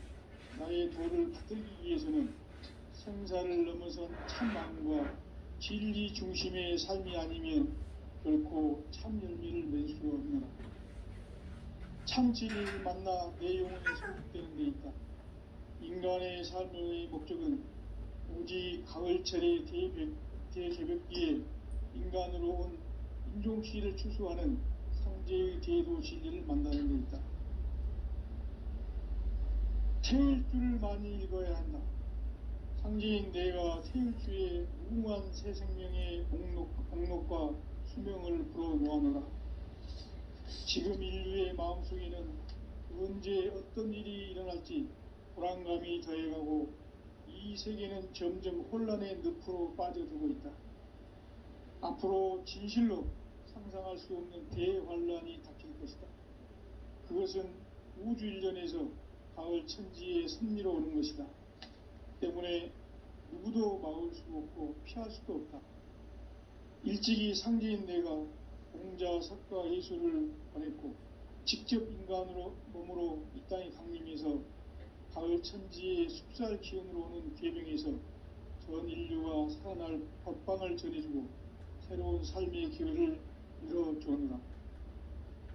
나의 도를 받들기 위해서는 생사를 넘어선 참마음과 진리 중심의 삶이 아니면 결코 참 열매를 맺을 수 없노라. 참 진리를 만나 내 영혼이 소극되는 데 있다. 인간의 삶의 목적은 오직 가을철의 대개벽기에 인간으로 온 인종치를 추수하는 상제의 대도 진리를 만나는 데 있다. 태일 줄을 많이 읽어야 한다. 상제인 내가 태일주의 무궁한 새 생명의 목록과 수명을 불어놓아노라. 지금 인류의 마음속에는 언제 어떤 일이 일어날지 불안감이 더해가고 이 세계는 점점 혼란의 늪으로 빠져들고 있다. 앞으로 진실로 상상할 수 없는 대환란이 닥칠 것이다. 그것은 우주 일련에서 가을 천지의 섭리로 오는 것이다. 때문에 누구도 막을 수 없고 피할 수도 없다. 일찍이 상제인 내가 공자, 석가, 예수를 보냈고 직접 인간으로 몸으로 이 땅에 강림해서 가을 천지의 숲살 기운으로 오는 계명에서 전 인류가 살아날 법방을 전해주고 새로운 삶의 기회를 열어주느라.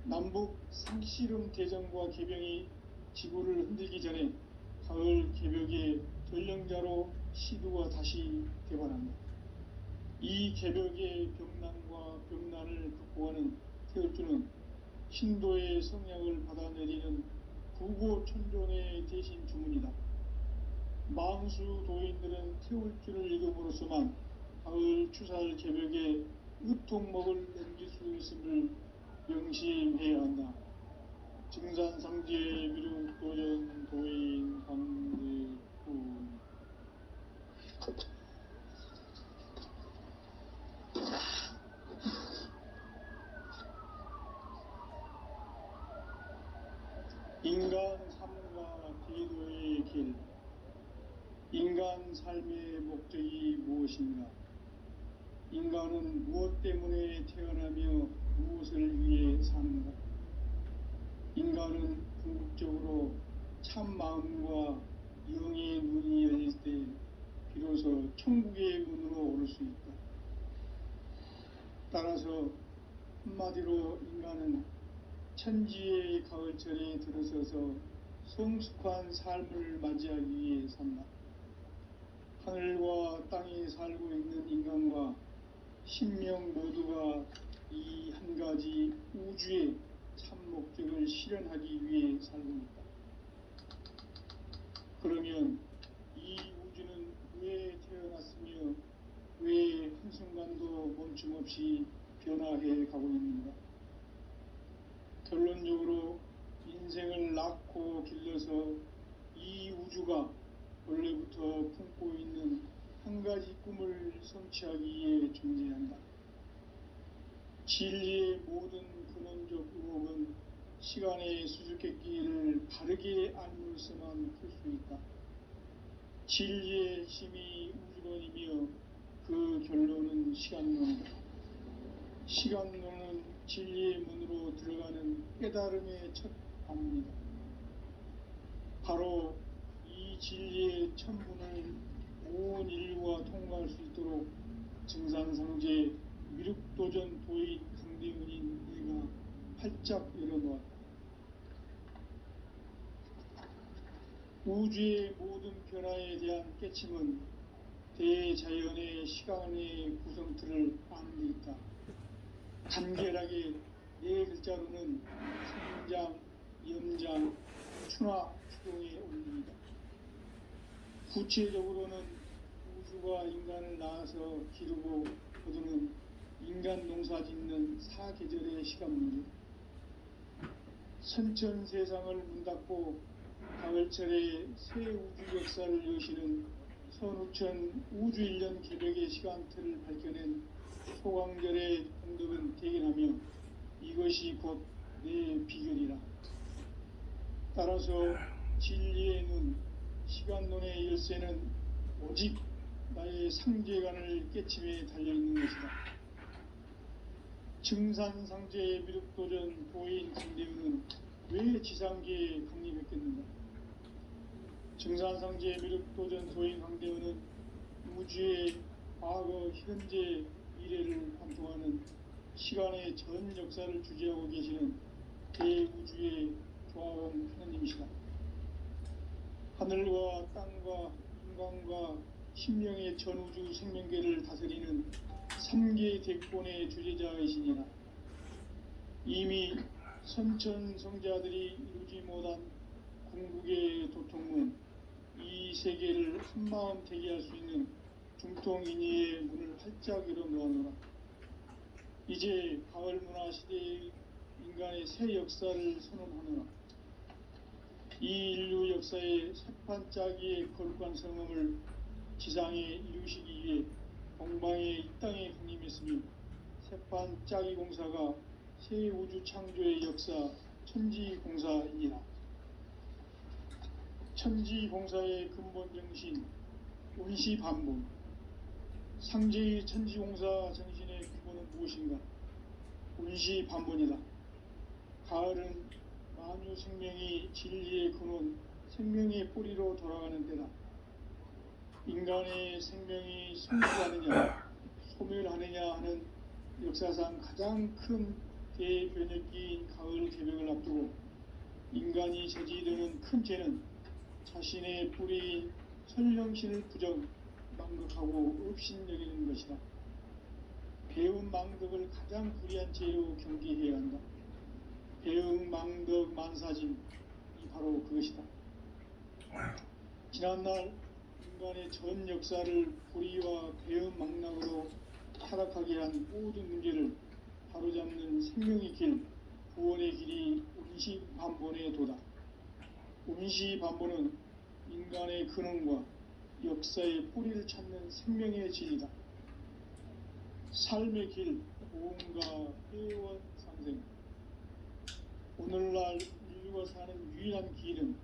남북 상씨름 대전과 계병이 지구를 흔들기 전에 가을 개벽의 전령자로 시두가 다시 되관한다. 이 개벽의 병난과 병난을 극복하는 태울주는 신도의 성약을 받아내리는 구고천존의 대신 주문이다. 망수 도인들은 태울주를 읽음으로써만 가을 추살 개벽에 의통목을 넘길 수 있음을 명심해야 한다. 증산상제 미륵도전 도인 강대훈. 인간 삶과 제도의 진정한 삶의 목적이 무엇인가? 인간은 무엇 때문에 태어나며 무엇을 위해 사는가? 인간은 궁극적으로 참 마음과 영의 눈이 열릴 때 비로소 천국의 문으로 오를 수 있다. 따라서 한마디로 인간은 천지의 가을철에 들어서서 성숙한 삶을 맞이하기 위해 산다. 하늘과 땅에 살고 있는 인간과 신명 모두가 이 한 가지 우주의 참 목적을 실현하기 위해 살고 있다. 그러면 이 우주는 왜 태어났으며 왜 한순간도 멈춤없이 변화해 가고 있는가? 결론적으로 인생을 낳고 길러서 이 우주가 원래부터 품고 있는 한 가지 꿈을 성취하기 위해 존재한다. 진리의 모든 근원적 의혹은 시간의 수수께끼를 바르게 알므로서만 풀 수 있다. 진리의 힘이 우주론이며 그 결론은 시간론이다. 시간론은 진리의 문으로 들어가는 깨달음의 첫 관문이다. 바로 이 진리의 첫 문을 온 인류가 통과할 수 있도록 증산상제 미륵도전 도인 강대문인 내가 활짝 열어놓았다. 우주의 모든 변화에 대한 깨침은 대자연의 시간의 구성틀을 아는 데 있다. 간결하게 네 글자로는 성장, 염장, 추나 추동의 원리이다. 구체적으로는 우주가 인간을 낳아서 기르고 거두는 인간 농사 짓는 사계절의 시간 문제, 선천 세상을 문 닫고 가을철에 새 우주 역사를 여시는 선우천 우주 1년 개벽의 시간틀을 밝혀낸 소강절의 공덕은 대견하며 이것이 곧 내 비결이라. 따라서 진리의 눈, 시간론의 열쇠는 오직 나의 상제관을 깨침에 달려있는 것이다. 증산상제의 미륵도전 도인 강대우는 왜 지상계에 강림했겠는가? 증산상제의 미륵도전 도인 강대우는 우주의 과거, 현재, 미래를 관통하는 시간의 전 역사를 주재하고 계시는 대우주의 조화원 하느님이시다. 하늘과 땅과 인간과 신명의 전우주 생명계를 다스리는 3계 대권의 주제자이시니라. 이미 선천성자들이 이루지 못한 궁극의 도통문, 이 세계를 한마음 되게 할 수 있는 중통인의의 문을 활짝 열어 놓아노라. 이제 가을 문화 시대의 인간의 새 역사를 선언하노라. 이 인류 역사의 새판짜기의 거룩한 성음을 지상에 이루시기 위해 동방의 이 땅에 강림했으며 새판짜기 공사가 새 우주 창조의 역사 천지공사이니라. 천지공사의 근본 정신 운시반본, 상제의 천지공사 정신의 근본은 무엇인가? 운시반본이다. 가을은 만유 생명이 진리의 근원, 생명의 뿌리로 돌아가는 때다. 인간의 생명이 성숙하느냐, 소멸하느냐 하는 역사상 가장 큰 대변혁기인 가을 개벽을 앞두고 인간이 저지르는 큰 죄는 자신의 뿌리인 설령신을 부정, 망극하고 업신여기는 것이다. 배운 망덕을 가장 불의한 죄로 경계해야 한다. 배응 망덕 만사짐이 바로 그것이다. 지난날 인간의 전 역사를 불의와 배응 망락으로 타락하게 한 모든 문제를 바로잡는 생명의 길, 구원의 길이 운시반본의 도다. 운시반본은 인간의 근원과 역사의 뿌리를 찾는 생명의 진리다. 삶의 길, 보험과 회원 상생. 오늘날 인류가 사는 유일한 길은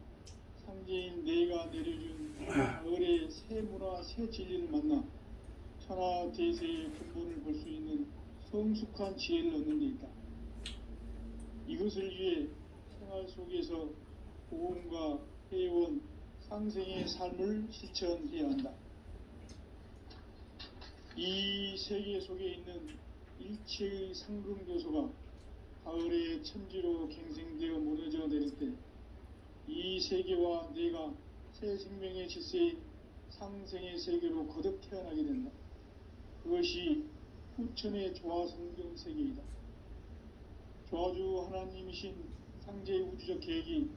상제인 내가 내려준 가을의 새 문화 새 진리를 만나 천하 대세의 근본을 볼 수 있는 성숙한 지혜를 얻는 데 있다. 이것을 위해 생활 속에서 고음과 회원, 상생의 삶을 실천해야 한다. 이 세계 속에 있는 일체의 상승교소가 가을의 천지로 갱생되어 무너져 내릴 때 이 세계와 내가 새 생명의 질서인 상생의 세계로 거듭 태어나게 된다. 그것이 후천의 조화성경 세계이다. 조화주 하나님이신 상제의 우주적 계획이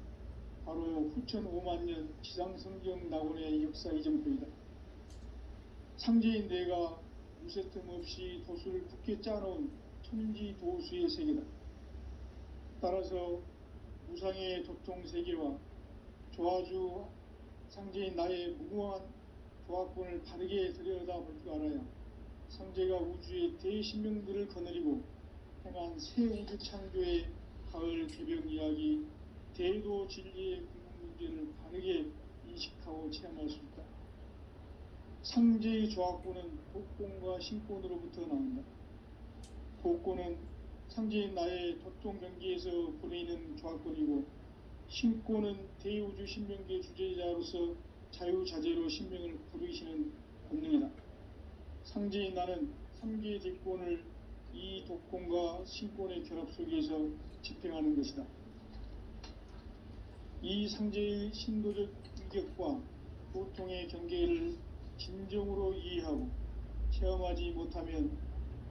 바로 후천 5만년 지상성경 낙원의 역사 이정표이다. 상제인 내가 무쇠틈 없이 도수를 굳게 짜놓은 천지 도수의 세계다. 따라서 무상의 도통세계와 조화주 상제인 나의 무궁한 조화권을 바르게 들여다볼 줄 알아야 상제가 우주의 대신명들을 거느리고 행한 새 우주 창조의 가을 개벽 이야기, 대도 진리의 궁극 문제를 바르게 인식하고 체험할 수 있다. 상제의 조화권은 복권과 신권으로부터 나온다. 복권은 상제인 나의 도통 경계에서 보내는 조화권이고, 신권은 대우주 신명계 주제자로서 자유자재로 신명을 부르시는 본능이다. 상제인 나는 3개의 대권을 이 독권과 신권의 결합 속에서 집행하는 것이다. 이 상제의 신도적 인격과 보통의 경계를 진정으로 이해하고 체험하지 못하면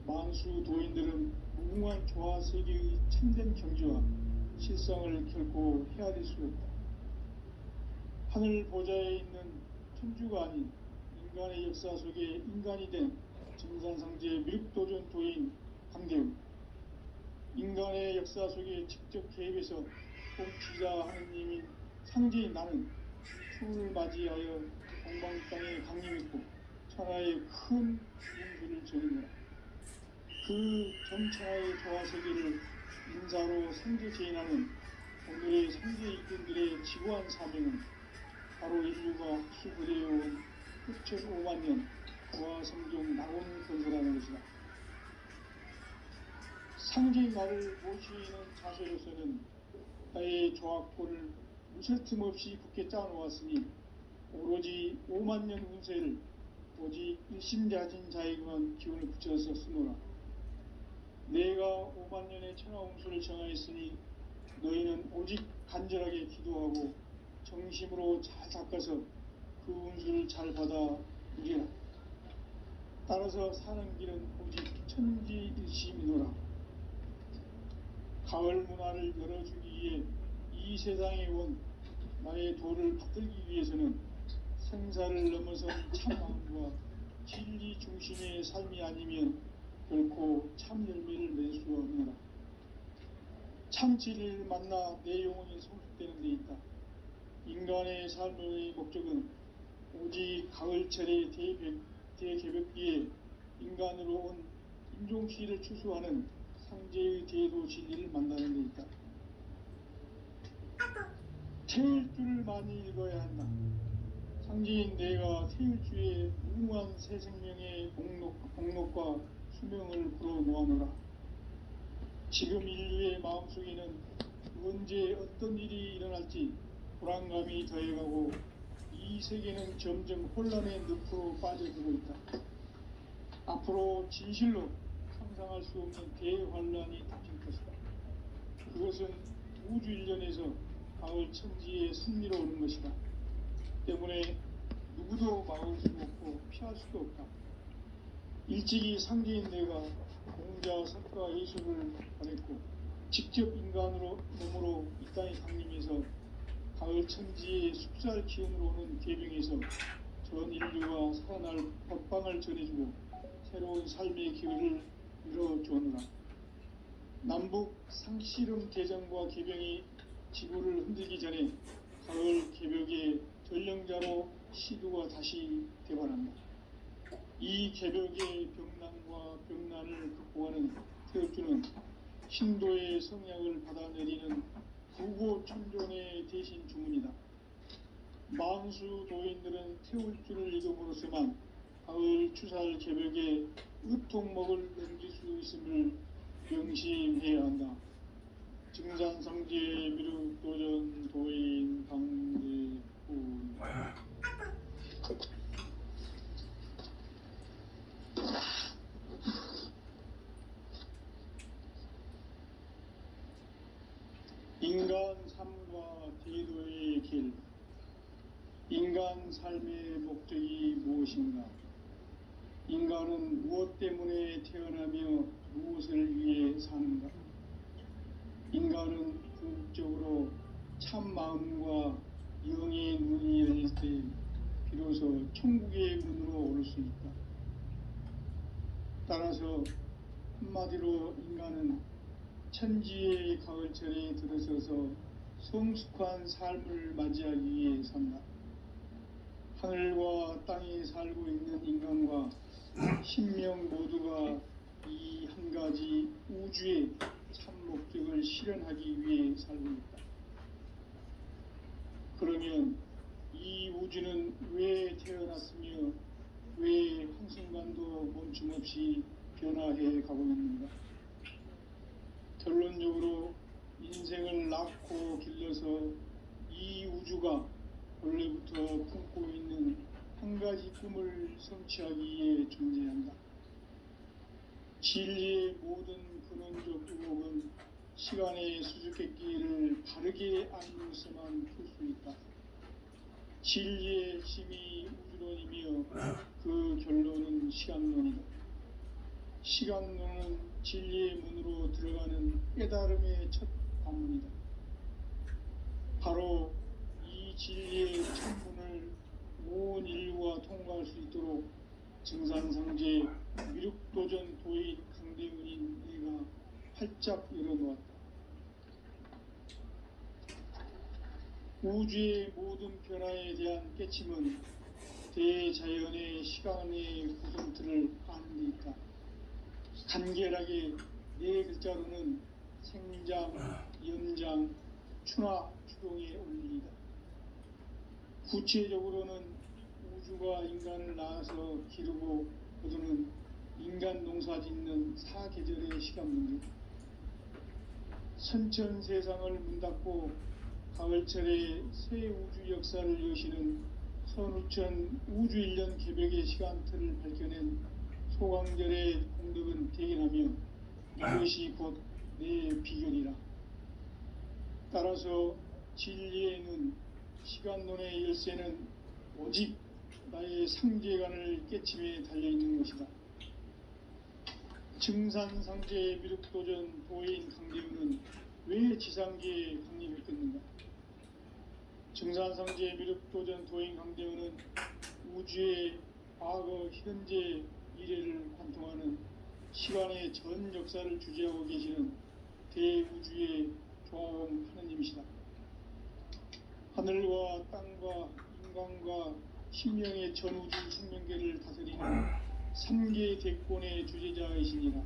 만수 도인들은 무궁한 조화 세계의 참된 경지와 실상을 결코 헤아릴 수 없다. 하늘 보좌에 있는 천주가 아닌 인간의 역사 속에 인간이 된 증산상제 미륵도전 도인 강대우, 인간의 역사 속에 직접 개입해서 통치자 하느님인 상제인 나는 추운을 맞이하여 동방 땅에 강림했고 천하의 큰 운수를 전했노라. 그 전천하의 조화세계를 인사로 상제 제인하는 오늘의 상제 일꾼들의 지구한 사명은 바로 인류가 수부대해온 후천 5만년 조화성경 낙원을 건설하는 것이다. 상제인 나를 모시는 자세로서는 나의 조화권을 무쇠틈 없이 굳게 짜놓았으니 오로지 5만년 운세를 오직 일심자진 자에게만 기운을 붙여서 쓰노라. 내가 5만년의 천하운수를 정하였으니 너희는 오직 간절하게 기도하고 정심으로 잘 닦아서 그 운수를 잘 받아 누리라. 따라서 사는 길은 오직 천지일심이노라. 가을 문화를 열어주기 위해 이 세상에 온 나의 도를 받들기 위해서는 생사를 넘어선 참마음과 진리 중심의 삶이 아니면 결코 참 열매를 낼 수 없노라. 참 진리를 만나 내 영혼이 성숙되는 데 있다. 인간의 삶의 목적은 오직 가을철의 대개벽기에 인간으로 온 인종시를 추수하는 상제의 대도 진리를 만나는 데 있다. 태일주를 많이 읽어야 한다. 상제인 내가 태일주의 무궁한 새 생명의 공록과 수명을 불어놓아노라. 지금 인류의 마음속에는 언제 어떤 일이 일어날지 불안감이 더해가고 이 세계는 점점 혼란의 늪으로 빠져들고 있다. 앞으로 진실로 상상할 수 없는 대환란이 닥칠 것이다. 그것은 우주 일련에서 가을 천지의 승리로 오는 것이다. 때문에 누구도 막을 수 없고 피할 수도 없다. 일찍이 상제인 내가 공자, 석가, 예수를 보냈고 직접 인간으로 몸으로 이 땅에 강림해서 가을 천지의 숙살 기운으로 오는 계병에서 전 인류가 살아날 법방을 전해주고 새로운 삶의 기회를 열어주었노라. 남북 상씨름 대전과 계병이 지구를 흔들기 전에 가을 개벽의 전령자로 시두가 다시 되발한다. 이 개벽의 병난과 병난을 극복하는 태엽주는 신도의 성약을 받아내리는 구고 천존의 대신 주문이다. 만수 도인들은 태울 줄을 이름으로서만 가을 추살 개벽에 으통먹을 넘길 수 있음을 명심해야 한다. 증산상제 미륵도전 도인 강대훈. 인간 삶과 대도의 길. 인간 삶의 목적이 무엇인가? 인간은 무엇 때문에 태어나며 무엇을 위해 사는가? 인간은 궁극적으로 참 마음과 영의 눈이 열릴 때 비로소 천국의 문으로 오를 수 있다. 따라서 한마디로 인간은 천지의 가을철에 들어서서 성숙한 삶을 맞이하기 위해 산다. 하늘과 땅에 살고 있는 인간과 신명 모두가 이 한 가지 우주의 참 목적을 실현하기 위해 살고 있다. 그러면 이 우주는 왜 태어났으며 왜 한순간도 멈춤 없이 변화해 가고 있는가? 결론적으로 인생을 낳고 길러서 이 우주가 원래부터 품고 있는 한 가지 꿈을 성취하기 위해 존재한다. 진리의 모든 근원적 의혹은 시간의 수수께끼를 바르게 알면서만 풀 수 있다. 진리의 힘이 우주론이며 그 결론은 시간론이다. 시간론은 진리의 문으로 들어가는 깨달음의 첫 관문이다. 바로 이 진리의 첫 문을 온 인류가 통과할 수 있도록 증산상제 미륵도전 도인 강대훈인 내가 활짝 열어놓았다. 우주의 모든 변화에 대한 깨침은 대자연의 시간의 구성틀을 아는 데 있다. 간결하게 네 글자로는 생장, 연장, 추나 추동의 원리이다. 구체적으로는 우주가 인간을 낳아서 기르고 거두는 인간 농사 짓는 사계절의 시간 문제다. 선천 세상을 문닫고 가을철에 새 우주 역사를 여시는 선우천 우주 1년 개벽의 시간틀을 밝혀낸 소강절의 공덕은 대견하며 이것이 곧 내 비결이라. 따라서 진리의 눈, 시간론의 열쇠는 오직 나의 상계관을 깨침에 달려있는 것이다. 증산상제 미륵도전 도인 강대훈은 왜 지상계에 강림했겠는가? 증산상제 미륵도전 도인 강대훈은 우주의 과거, 현재, 미래를 관통하는 시간의 전 역사를 주재하고 계시는 대우주의 조화원 하느님이시다. 하늘과 땅과 인간과 신명의 전우주 생명계를 다스리는 3계 대권의 주제자이시니라.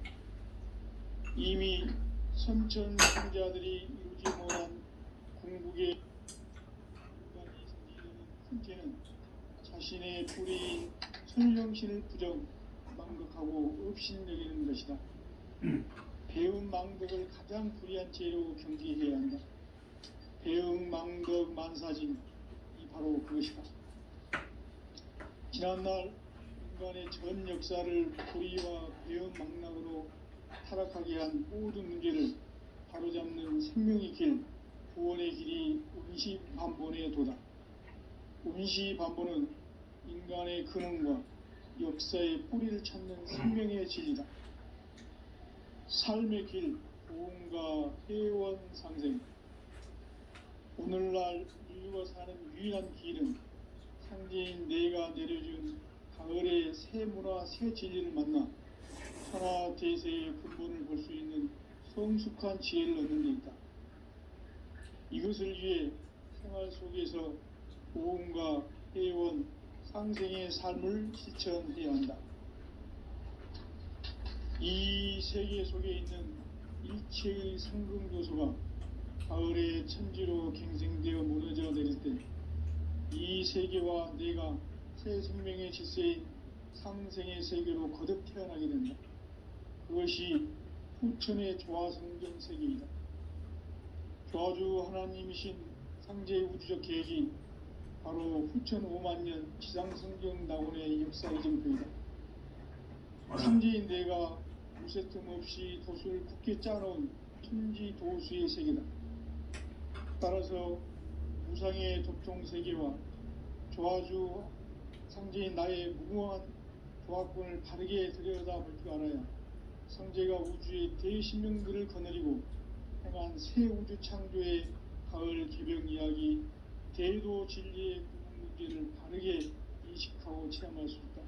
이미 선천 승자들이 이루지 못한 궁극의 인간이 생기려는 훈계는 자신의 불의인 설령신을 부정, 망극하고 업신여기는 것이다. 배운 망덕을 가장 불의한 죄로 경계해야 한다. 배응 망덕 만사진, 이 바로 그것이다. 지난날 인간의 전 역사를 불의와 배응 망락으로 타락하게 한 모든 문제를 바로잡는 생명의 길, 구원의 길이 운시반본의 도다. 운시반본은 인간의 근원과 역사의 뿌리를 찾는 생명의 진리다. 삶의 길, 고음과 회원 상생. 오늘날 인류가 사는 유일한 길은 상제인 내가 내려준 가을의 새 문화, 새 진리를 만나 천하 대세의 근본을 볼 수 있는 성숙한 지혜를 얻는 데 있다. 이것을 위해 생활 속에서 고음과 회원, 상생의 삶을 실천해야 한다. 이 세계 속에 있는 일체의 상승교수가 가을의 천지로 갱생되어 무너져 내릴 때 이 세계와 내가 새 생명의 질서인 상생의 세계로 거듭 태어나게 된다. 그것이 후천의 조화성경 세계이다. 조화주 하나님이신 상제의 우주적 계획이 바로 후천 5만년 지상성경 낙원의 역사의 전표이다. 상제인 내가 무쇠틈 없이 도수를 굳게 짜놓은 천지 도수의 세계다. 따라서 무상의 독종 세계와 조화주 상제인 나의 무궁한 조화권을 바르게 들여다볼 줄 알아야 상제가 우주의 대신명들을 거느리고 행한 새 우주 창조의 가을 개벽 이야기, 대도 진리의 구분 문제를 바르게 인식하고 체험할 수 있다.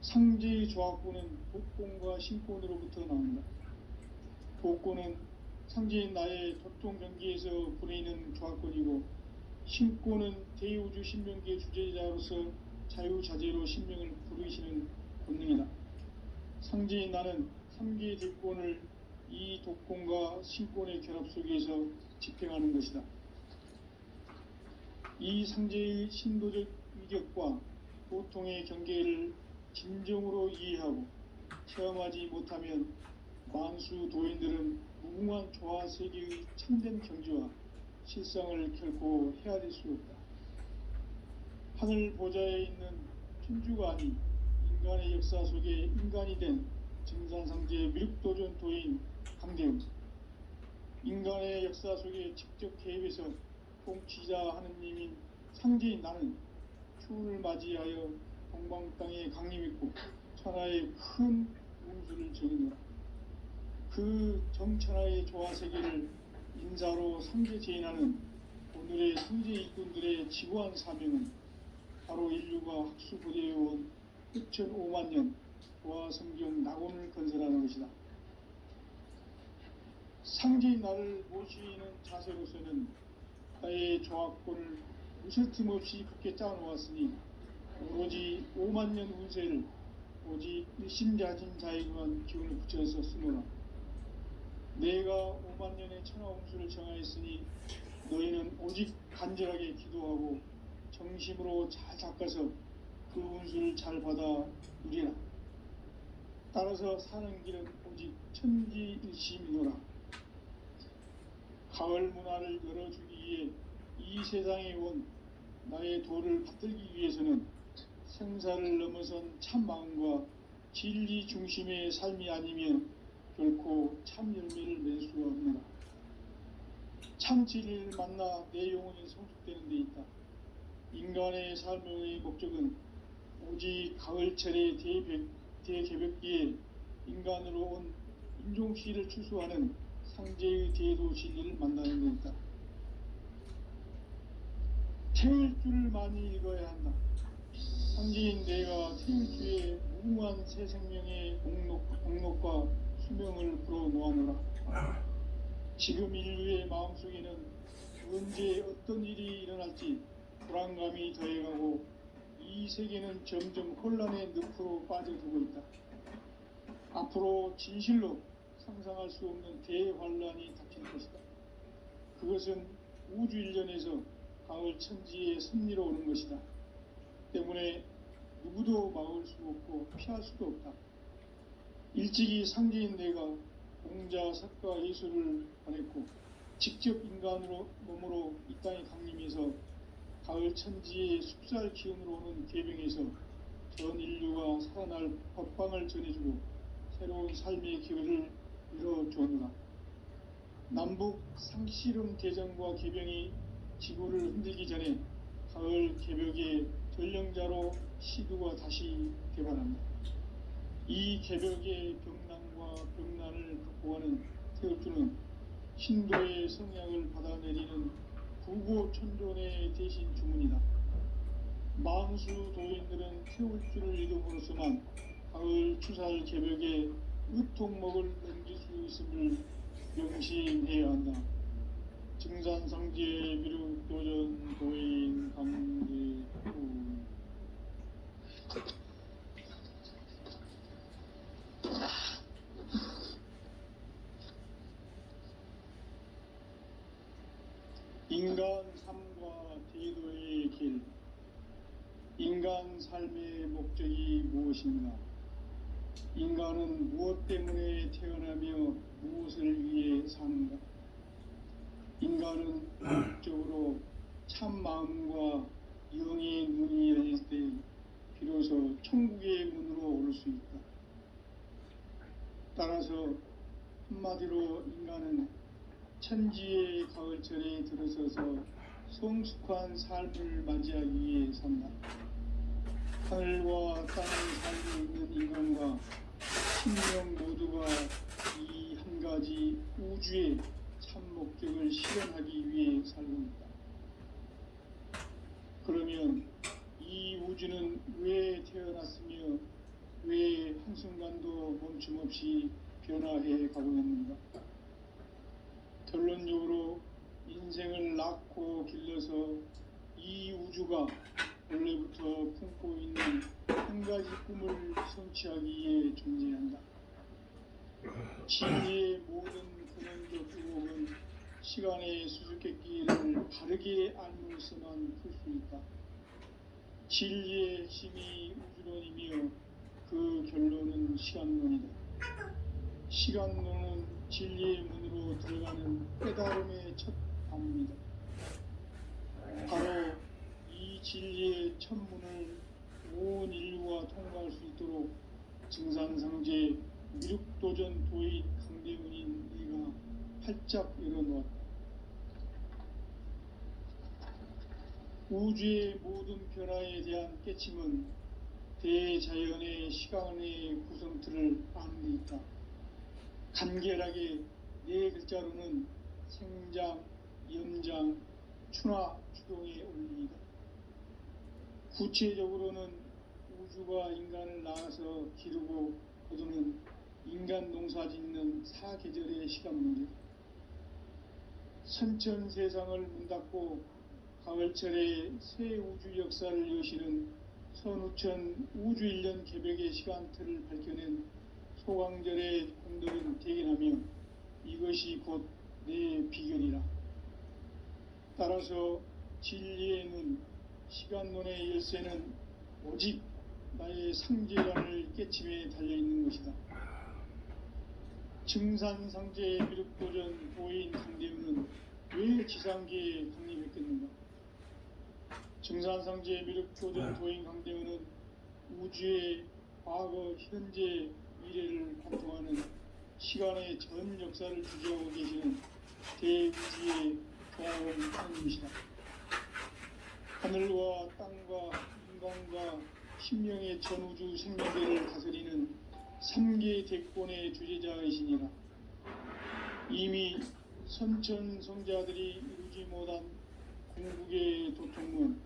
상제의 조화권은 독권과 신권으로부터 나온다. 독권은 상제인 나의 도통 경계에서 보내는 조화권이고, 신권은 대우주 신명기의 주제자로서 자유자재로 신명을 부르시는 권능이다. 상제인 나는 3개의 대권을 이 독권과 신권의 결합 속에서 집행하는 것이다. 이 상제의 신도적 위격과 보통의 경계를 진정으로 이해하고 체험하지 못하면 만수 도인들은 무궁한 조화 세계의 참된 경지와 실상을 결코 헤아릴 수 없다. 하늘 보좌에 있는 천주가 아닌 인간의 역사 속에 인간이 된 증산상제의 미륵도전 도인 강대웅, 인간의 역사 속에 직접 개입해서 통치자 하느님인 상제인 나는 추운을 맞이하여 동방 땅에 강림했고 천하의 큰 운수를 정의노라. 그 정천하의 조화 세계를 인사로 상제 제인하는 오늘의 상제 일꾼들의 지구한 사명은 바로 인류가 학수고대해온 후천 5만년 조화 성경 낙원을 건설하는 것이다. 상제인 나를 모시는 자세로서는 나의 조화권을 무슨 틈 없이 굳게 짜놓았으니 오로지 5만년 운세를 오직 일심자진 자에게만 기운을 붙여서 쓰노라. 내가 5만년의 천하운수를 정하였으니 너희는 오직 간절하게 기도하고 정심으로 잘 닦아서 그 운수를 잘 받아 누리라. 따라서 사는 길은 오직 천지일심이노라. 가을 문화를 열어주기 위해 이 세상에 온 나의 도를 받들기 위해서는 생사를 넘어선 참 마음과 진리 중심의 삶이 아니면 결코 참 열매를 맺을 수가 없노라. 참 진리를 만나 내 영혼이 성숙되는 데 있다. 인간의 삶의 목적은 오직 가을철의 대개벽기에 인간으로 온 인종씨를 추수하는 상제의 대도 진리를 만나는 데 있다. 태울 줄을 많이 읽어야 한다. 상제인 내가 태울 주의 무궁한 새 생명의 목록과 수명을 불어놓아노라. 지금 인류의 마음속에는 언제 어떤 일이 일어날지 불안감이 더해가고 이 세계는 점점 혼란의 늪으로 빠져들고 있다. 앞으로 진실로 상상할 수 없는 대환란이 닥칠 것이다. 그것은 우주 일전에서 가을 천지의 섭리로 오는 것이다. 때문에 누구도 막을 수 없고 피할 수도 없다. 일찍이 상제인 내가 공자, 석가, 예수를 보냈고 직접 인간으로 몸으로 이 땅에 강림해서 가을 천지의 숲살 기운으로 오는 계병에서 전 인류가 살아날 법방을 전해주고 새로운 삶의 기회를 이뤄주었노라. 남북 상씨름 대전과 계병이 지구를 흔들기 전에 가을 개벽의 전령자로 시두가 다시 개발한다. 이 개벽의 병난과 병난을 극복하는 태울주는 신도의 성향을 받아내리는 구고천존의 대신 주문이다. 만수 도인들은 태울주를 이름으로서만 가을 추살 개벽에 의통목을 넘길 수 있음을 명심해야 한다. 증산상제 미륵도전 도인 강대우. 인간 삶과 제도의 삶의 목적이 무엇인가? 인간은 무엇 때문에 태어나며 무엇을 위해 사는가? 인간은 본격적으로 참 마음과 영의 문이 열릴 때 비로소 천국의 문으로 오를 수 있다. 따라서 한마디로 인간은 천지의 가을철에 들어서서 성숙한 삶을 맞이하기 위해 산다. 하늘과 땅을 살고 있는 인간과 신명 모두가 이 한 가지 우주의 참 목적을 실현하기 위해 살고 있다. 그러면 이 우주는 왜 태어났으며 왜 한순간도 멈춤없이 변화해 가고 있는가? 결론적으로 인생을 낳고 길러서 이 우주가 원래부터 품고 있는 한 가지 꿈을 성취하기 위해 존재한다. 진리의 모든 근원적 의혹은 시간의 수수께끼를 바르게 알므로서만 풀 수 있다. 진리의 핵심이 우주론이며 그 결론은 시간론이다. 시간론은 진리의 문으로 들어가는 깨달음의 첫 방문이다. 바로 이 진리의 첫 문을 온 인류가 통과할 수 있도록 증산상제 미륵도전 도인 강대문인 이가 활짝 열어놓았다. 우주의 모든 변화에 대한 깨침은 대자연의 시간의 구성틀을 아는 데 있다. 간결하게 네 글자로는 생장, 염장, 추나 추동의 원리이다. 구체적으로는 우주가 인간을 낳아서 기르고 거두는 인간 농사 짓는 사계절의 시간문이다. 선천 세상을 문 닫고 가을철에 새 우주 역사를 여시는 선우천 우주 1년 개벽의 시간틀을 밝혀낸 소강절의 공덕은 대견하며 이것이 곧 내 비결이라. 따라서 진리의 눈, 시간론의 열쇠는 오직 나의 상제란을 깨침에 달려있는 것이다. 증산상제의 미륵도전 도인 강대문은 왜 지상계에 강림했겠는가? 증산상제의 미륵도전 도인 강대문은 우주의 과거, 현재, 미래를 관통하는 시간의 전 역사를 주재하고 계시는 대우주의 종합하는 것이다. 하늘과 땅과 인간과 신명의 전우주 생명계를 다스리는 3개 대권의 주제자이시니라. 이미 선천성자들이 이루지 못한 궁극의 도통문,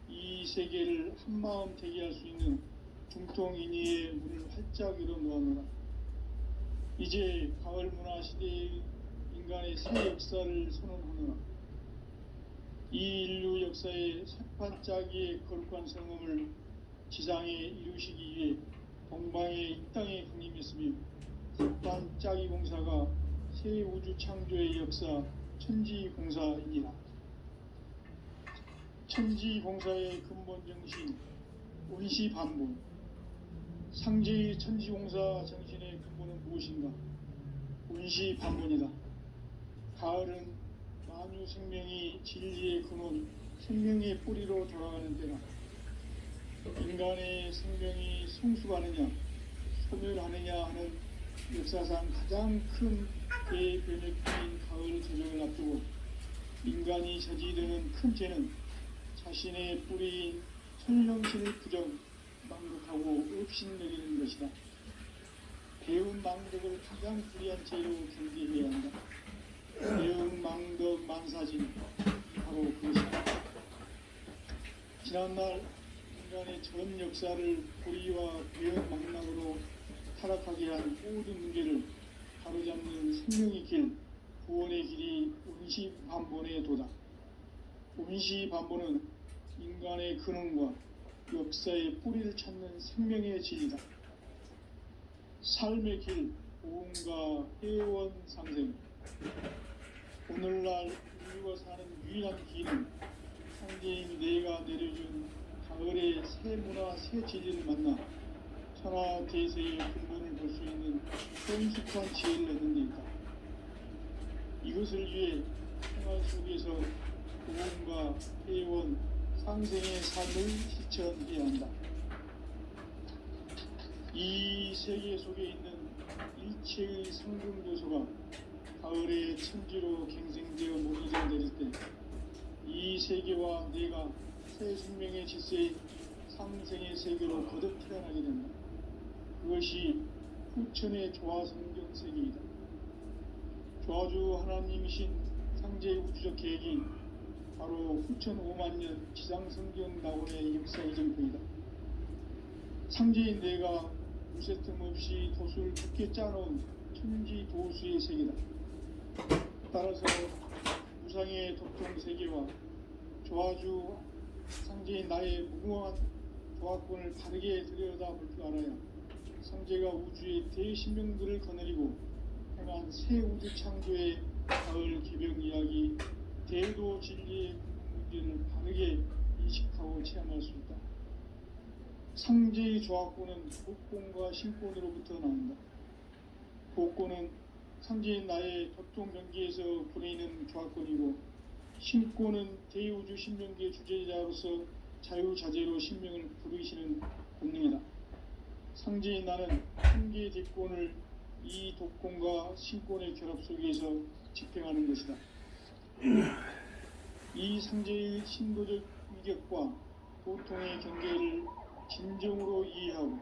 이 세계를 한마음 대기할 수 있는 중통인의의 문을 활짝 열어놓았노라. 이제 가을 문화 시대의 인간의 새 역사를 선언하노라. 이 인류 역사의 새판짜기의 거룩한 성음을 지상에 이루시기 위해 동방의 이 땅에 강림했으며 새판짜기 공사가 새 우주 창조의 역사 천지공사이니라. 천지공사의 근본 정신 원시반본, 상제의 천지공사 정신의 근본은 무엇인가? 원시반본이다. 가을은 만유 생명이 진리의 근원, 생명의 뿌리로 돌아가는 때다. 인간의 생명이 성숙하느냐, 소멸하느냐 하는 역사상 가장 큰 대변혁기인 가을 제정을 앞두고 인간이 저지르는 큰 죄는 자신의 뿌리인 천령신을 부정, 망극하고 업신여기는 것이다. 배운 망덕을 가장 불의한 죄로 경계해야 한다. 배운 망덕 만사진, 바로 그것이다. 지난날 인간의 전 역사를 불의와 배운 망락으로 타락하게 한 모든 문제를 바로잡는 생명의 길, 구원의 길이 원시반본의 도다. 원시반본은 인간의 근원과 역사의 뿌리를 찾는 생명의 진리다. 삶의 길, 보험과 회원 상생. 오늘날 인류가 사는 유일한 길은 상제인 내가 내려준 가을의 새 문화, 새 진리를 만나 천하대세의 근본을 볼 수 있는 성숙한 지혜를 얻는 데 있다. 이것을 위해 생활 속에서 고음과 회원, 상생의 삶을 실천해야 한다. 이 세계 속에 있는 일체의 상승교소가 가을의 천지로 갱생되어 무너져 내릴 때 이 세계와 내가 새 생명의 질서인 상생의 세계로 거듭 태어나게 된다. 그것이 후천의 조화성경 세계이다. 조화주 하나님이신 상제의 우주적 계획이 바로 후천 5만년 지상성경 낙원의 역사 이정표이다. 상제인 내가 무쇠틈 없이 도수를 굳게 짜놓은 천지 도수의 세계다. 따라서 무상의 독통 세계와 조화주 상제인 나의 무궁한 조화권을 바르게 들여다볼 줄 알아야 상제가 우주의 대신명들을 거느리고 행한 새 우주 창조의 가을 개벽 이야기, 대도 진리의 문제를 바르게 인식하고 체험할 수 있다. 상제의 조화권은 복권과 신권으로부터 나온다. 복권은 상제인 나의 도통 경계에서 보내는 조화권이고, 신권은 대우주 신명기의 주제자로서 자유자재로 신명을 부르시는 본능이다. 상제인 나는 한계의 대권을 이 독권과 신권의 결합 속에서 집행하는 것이다. 이 상제의 신도적 위격과 고통의 경계를 진정으로 이해하고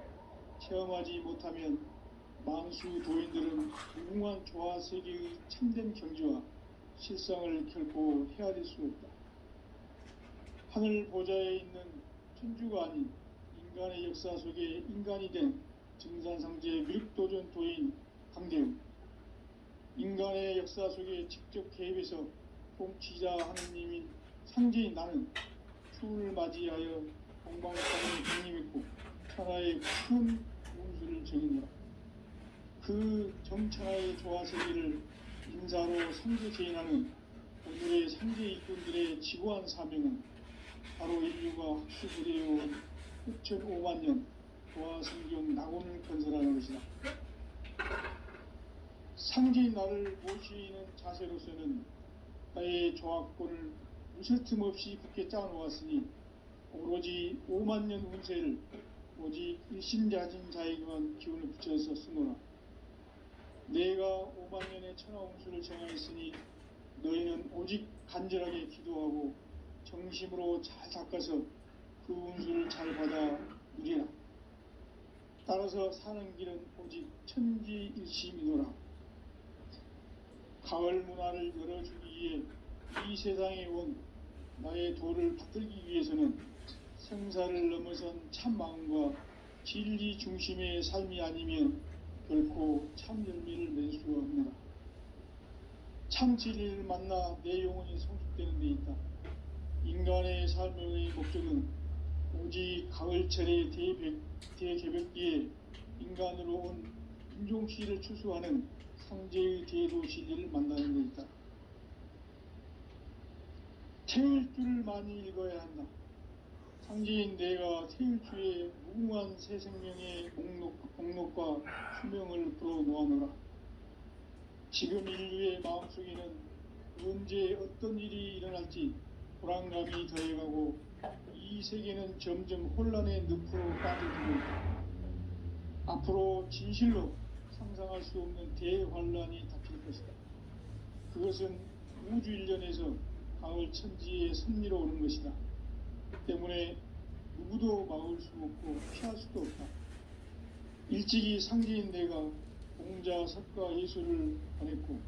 체험하지 못하면 만수 도인들은 무궁한 조화 세계의 참된 경지와 실상을 결코 헤아릴 수 없다. 하늘 보좌에 있는 천주가 아닌 인간의 역사 속에 인간이 된 증산상제 미륵도전 도인 강대웅, 인간의 역사 속에 직접 개입해서 통치자 하느님인 상제인 나는 추운을 맞이하여 동방성을 독립했고 천하의 큰 운수를 정의노라. 그 정천하의 조화세계를 인사로 상제 제인하는 오늘의 상제 일꾼들의 지고한 사명은 바로 인류가 학습되어온 6,500년 조화성경 낙원을 건설하는 것이다. 상제인 나를 모시는 자세로서는 나의 조화권을 무쇠틈 없이 굳게 짜놓았으니 오로지 5만년 운세를 오직 일심자진 자에게만 기운을 붙여서 쓰노라. 내가 5만년의 천하운수를 정하였으니 너희는 오직 간절하게 기도하고 정심으로 잘 닦아서 그 운수를 잘 받아 누리라. 따라서 사는 길은 오직 천지일심이노라. 가을 문화를 열어주기 위해 이 세상에 온 나의 도를 받들기 위해서는 생사를 넘어선 참 마음과 진리 중심의 삶이 아니면 결코 참 열매를 낼 수가 없노라. 참 진리를 만나 내 영혼이 성숙되는 데 있다. 인간의 삶의 목적은 오직 가을철의 대개벽기에 인간으로 온 인종시를 추수하는 상제의 대도 진리를 만나는 데 있다. 태일주를 많이 읽어야 한다. 상제인 내가 태일주의 무궁한 새 생명의 목록과 수명을 불어놓아노라. 지금 인류의 마음속에는 언제 어떤 일이 일어날지 불안감이 더해가고 이 세계는 점점 혼란의 늪으로 빠져들고 있다. 앞으로 진실로 상상할 수 없는 대환란이 닥칠 것이다. 그것은 우주 일련에서 가을 천지의 섭리로 오는 것이다. 때문에 누구도 막을 수 없고 피할 수도 없다. 일찍이 상제인 내가 공자, 석가, 예수를 보냈고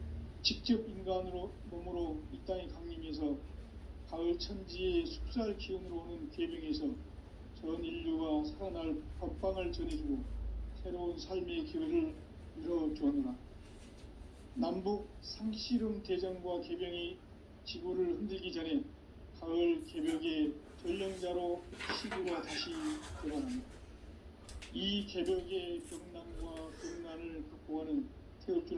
직접 인간으로 몸으로 이 땅에 강림해서 가을 천지의 숲살 기운으로 오는 괴병에서 전 인류가 살아날 법방을 전해주고 새로운 삶의 기회를 열어주었노라. 남북 상씨름 대전과 개병이 지구를 흔들기 전에 가을 개벽의 전령자로 시구가 다시 되어간다. 이 개벽의 병난과 병난을 극복하는 태울줄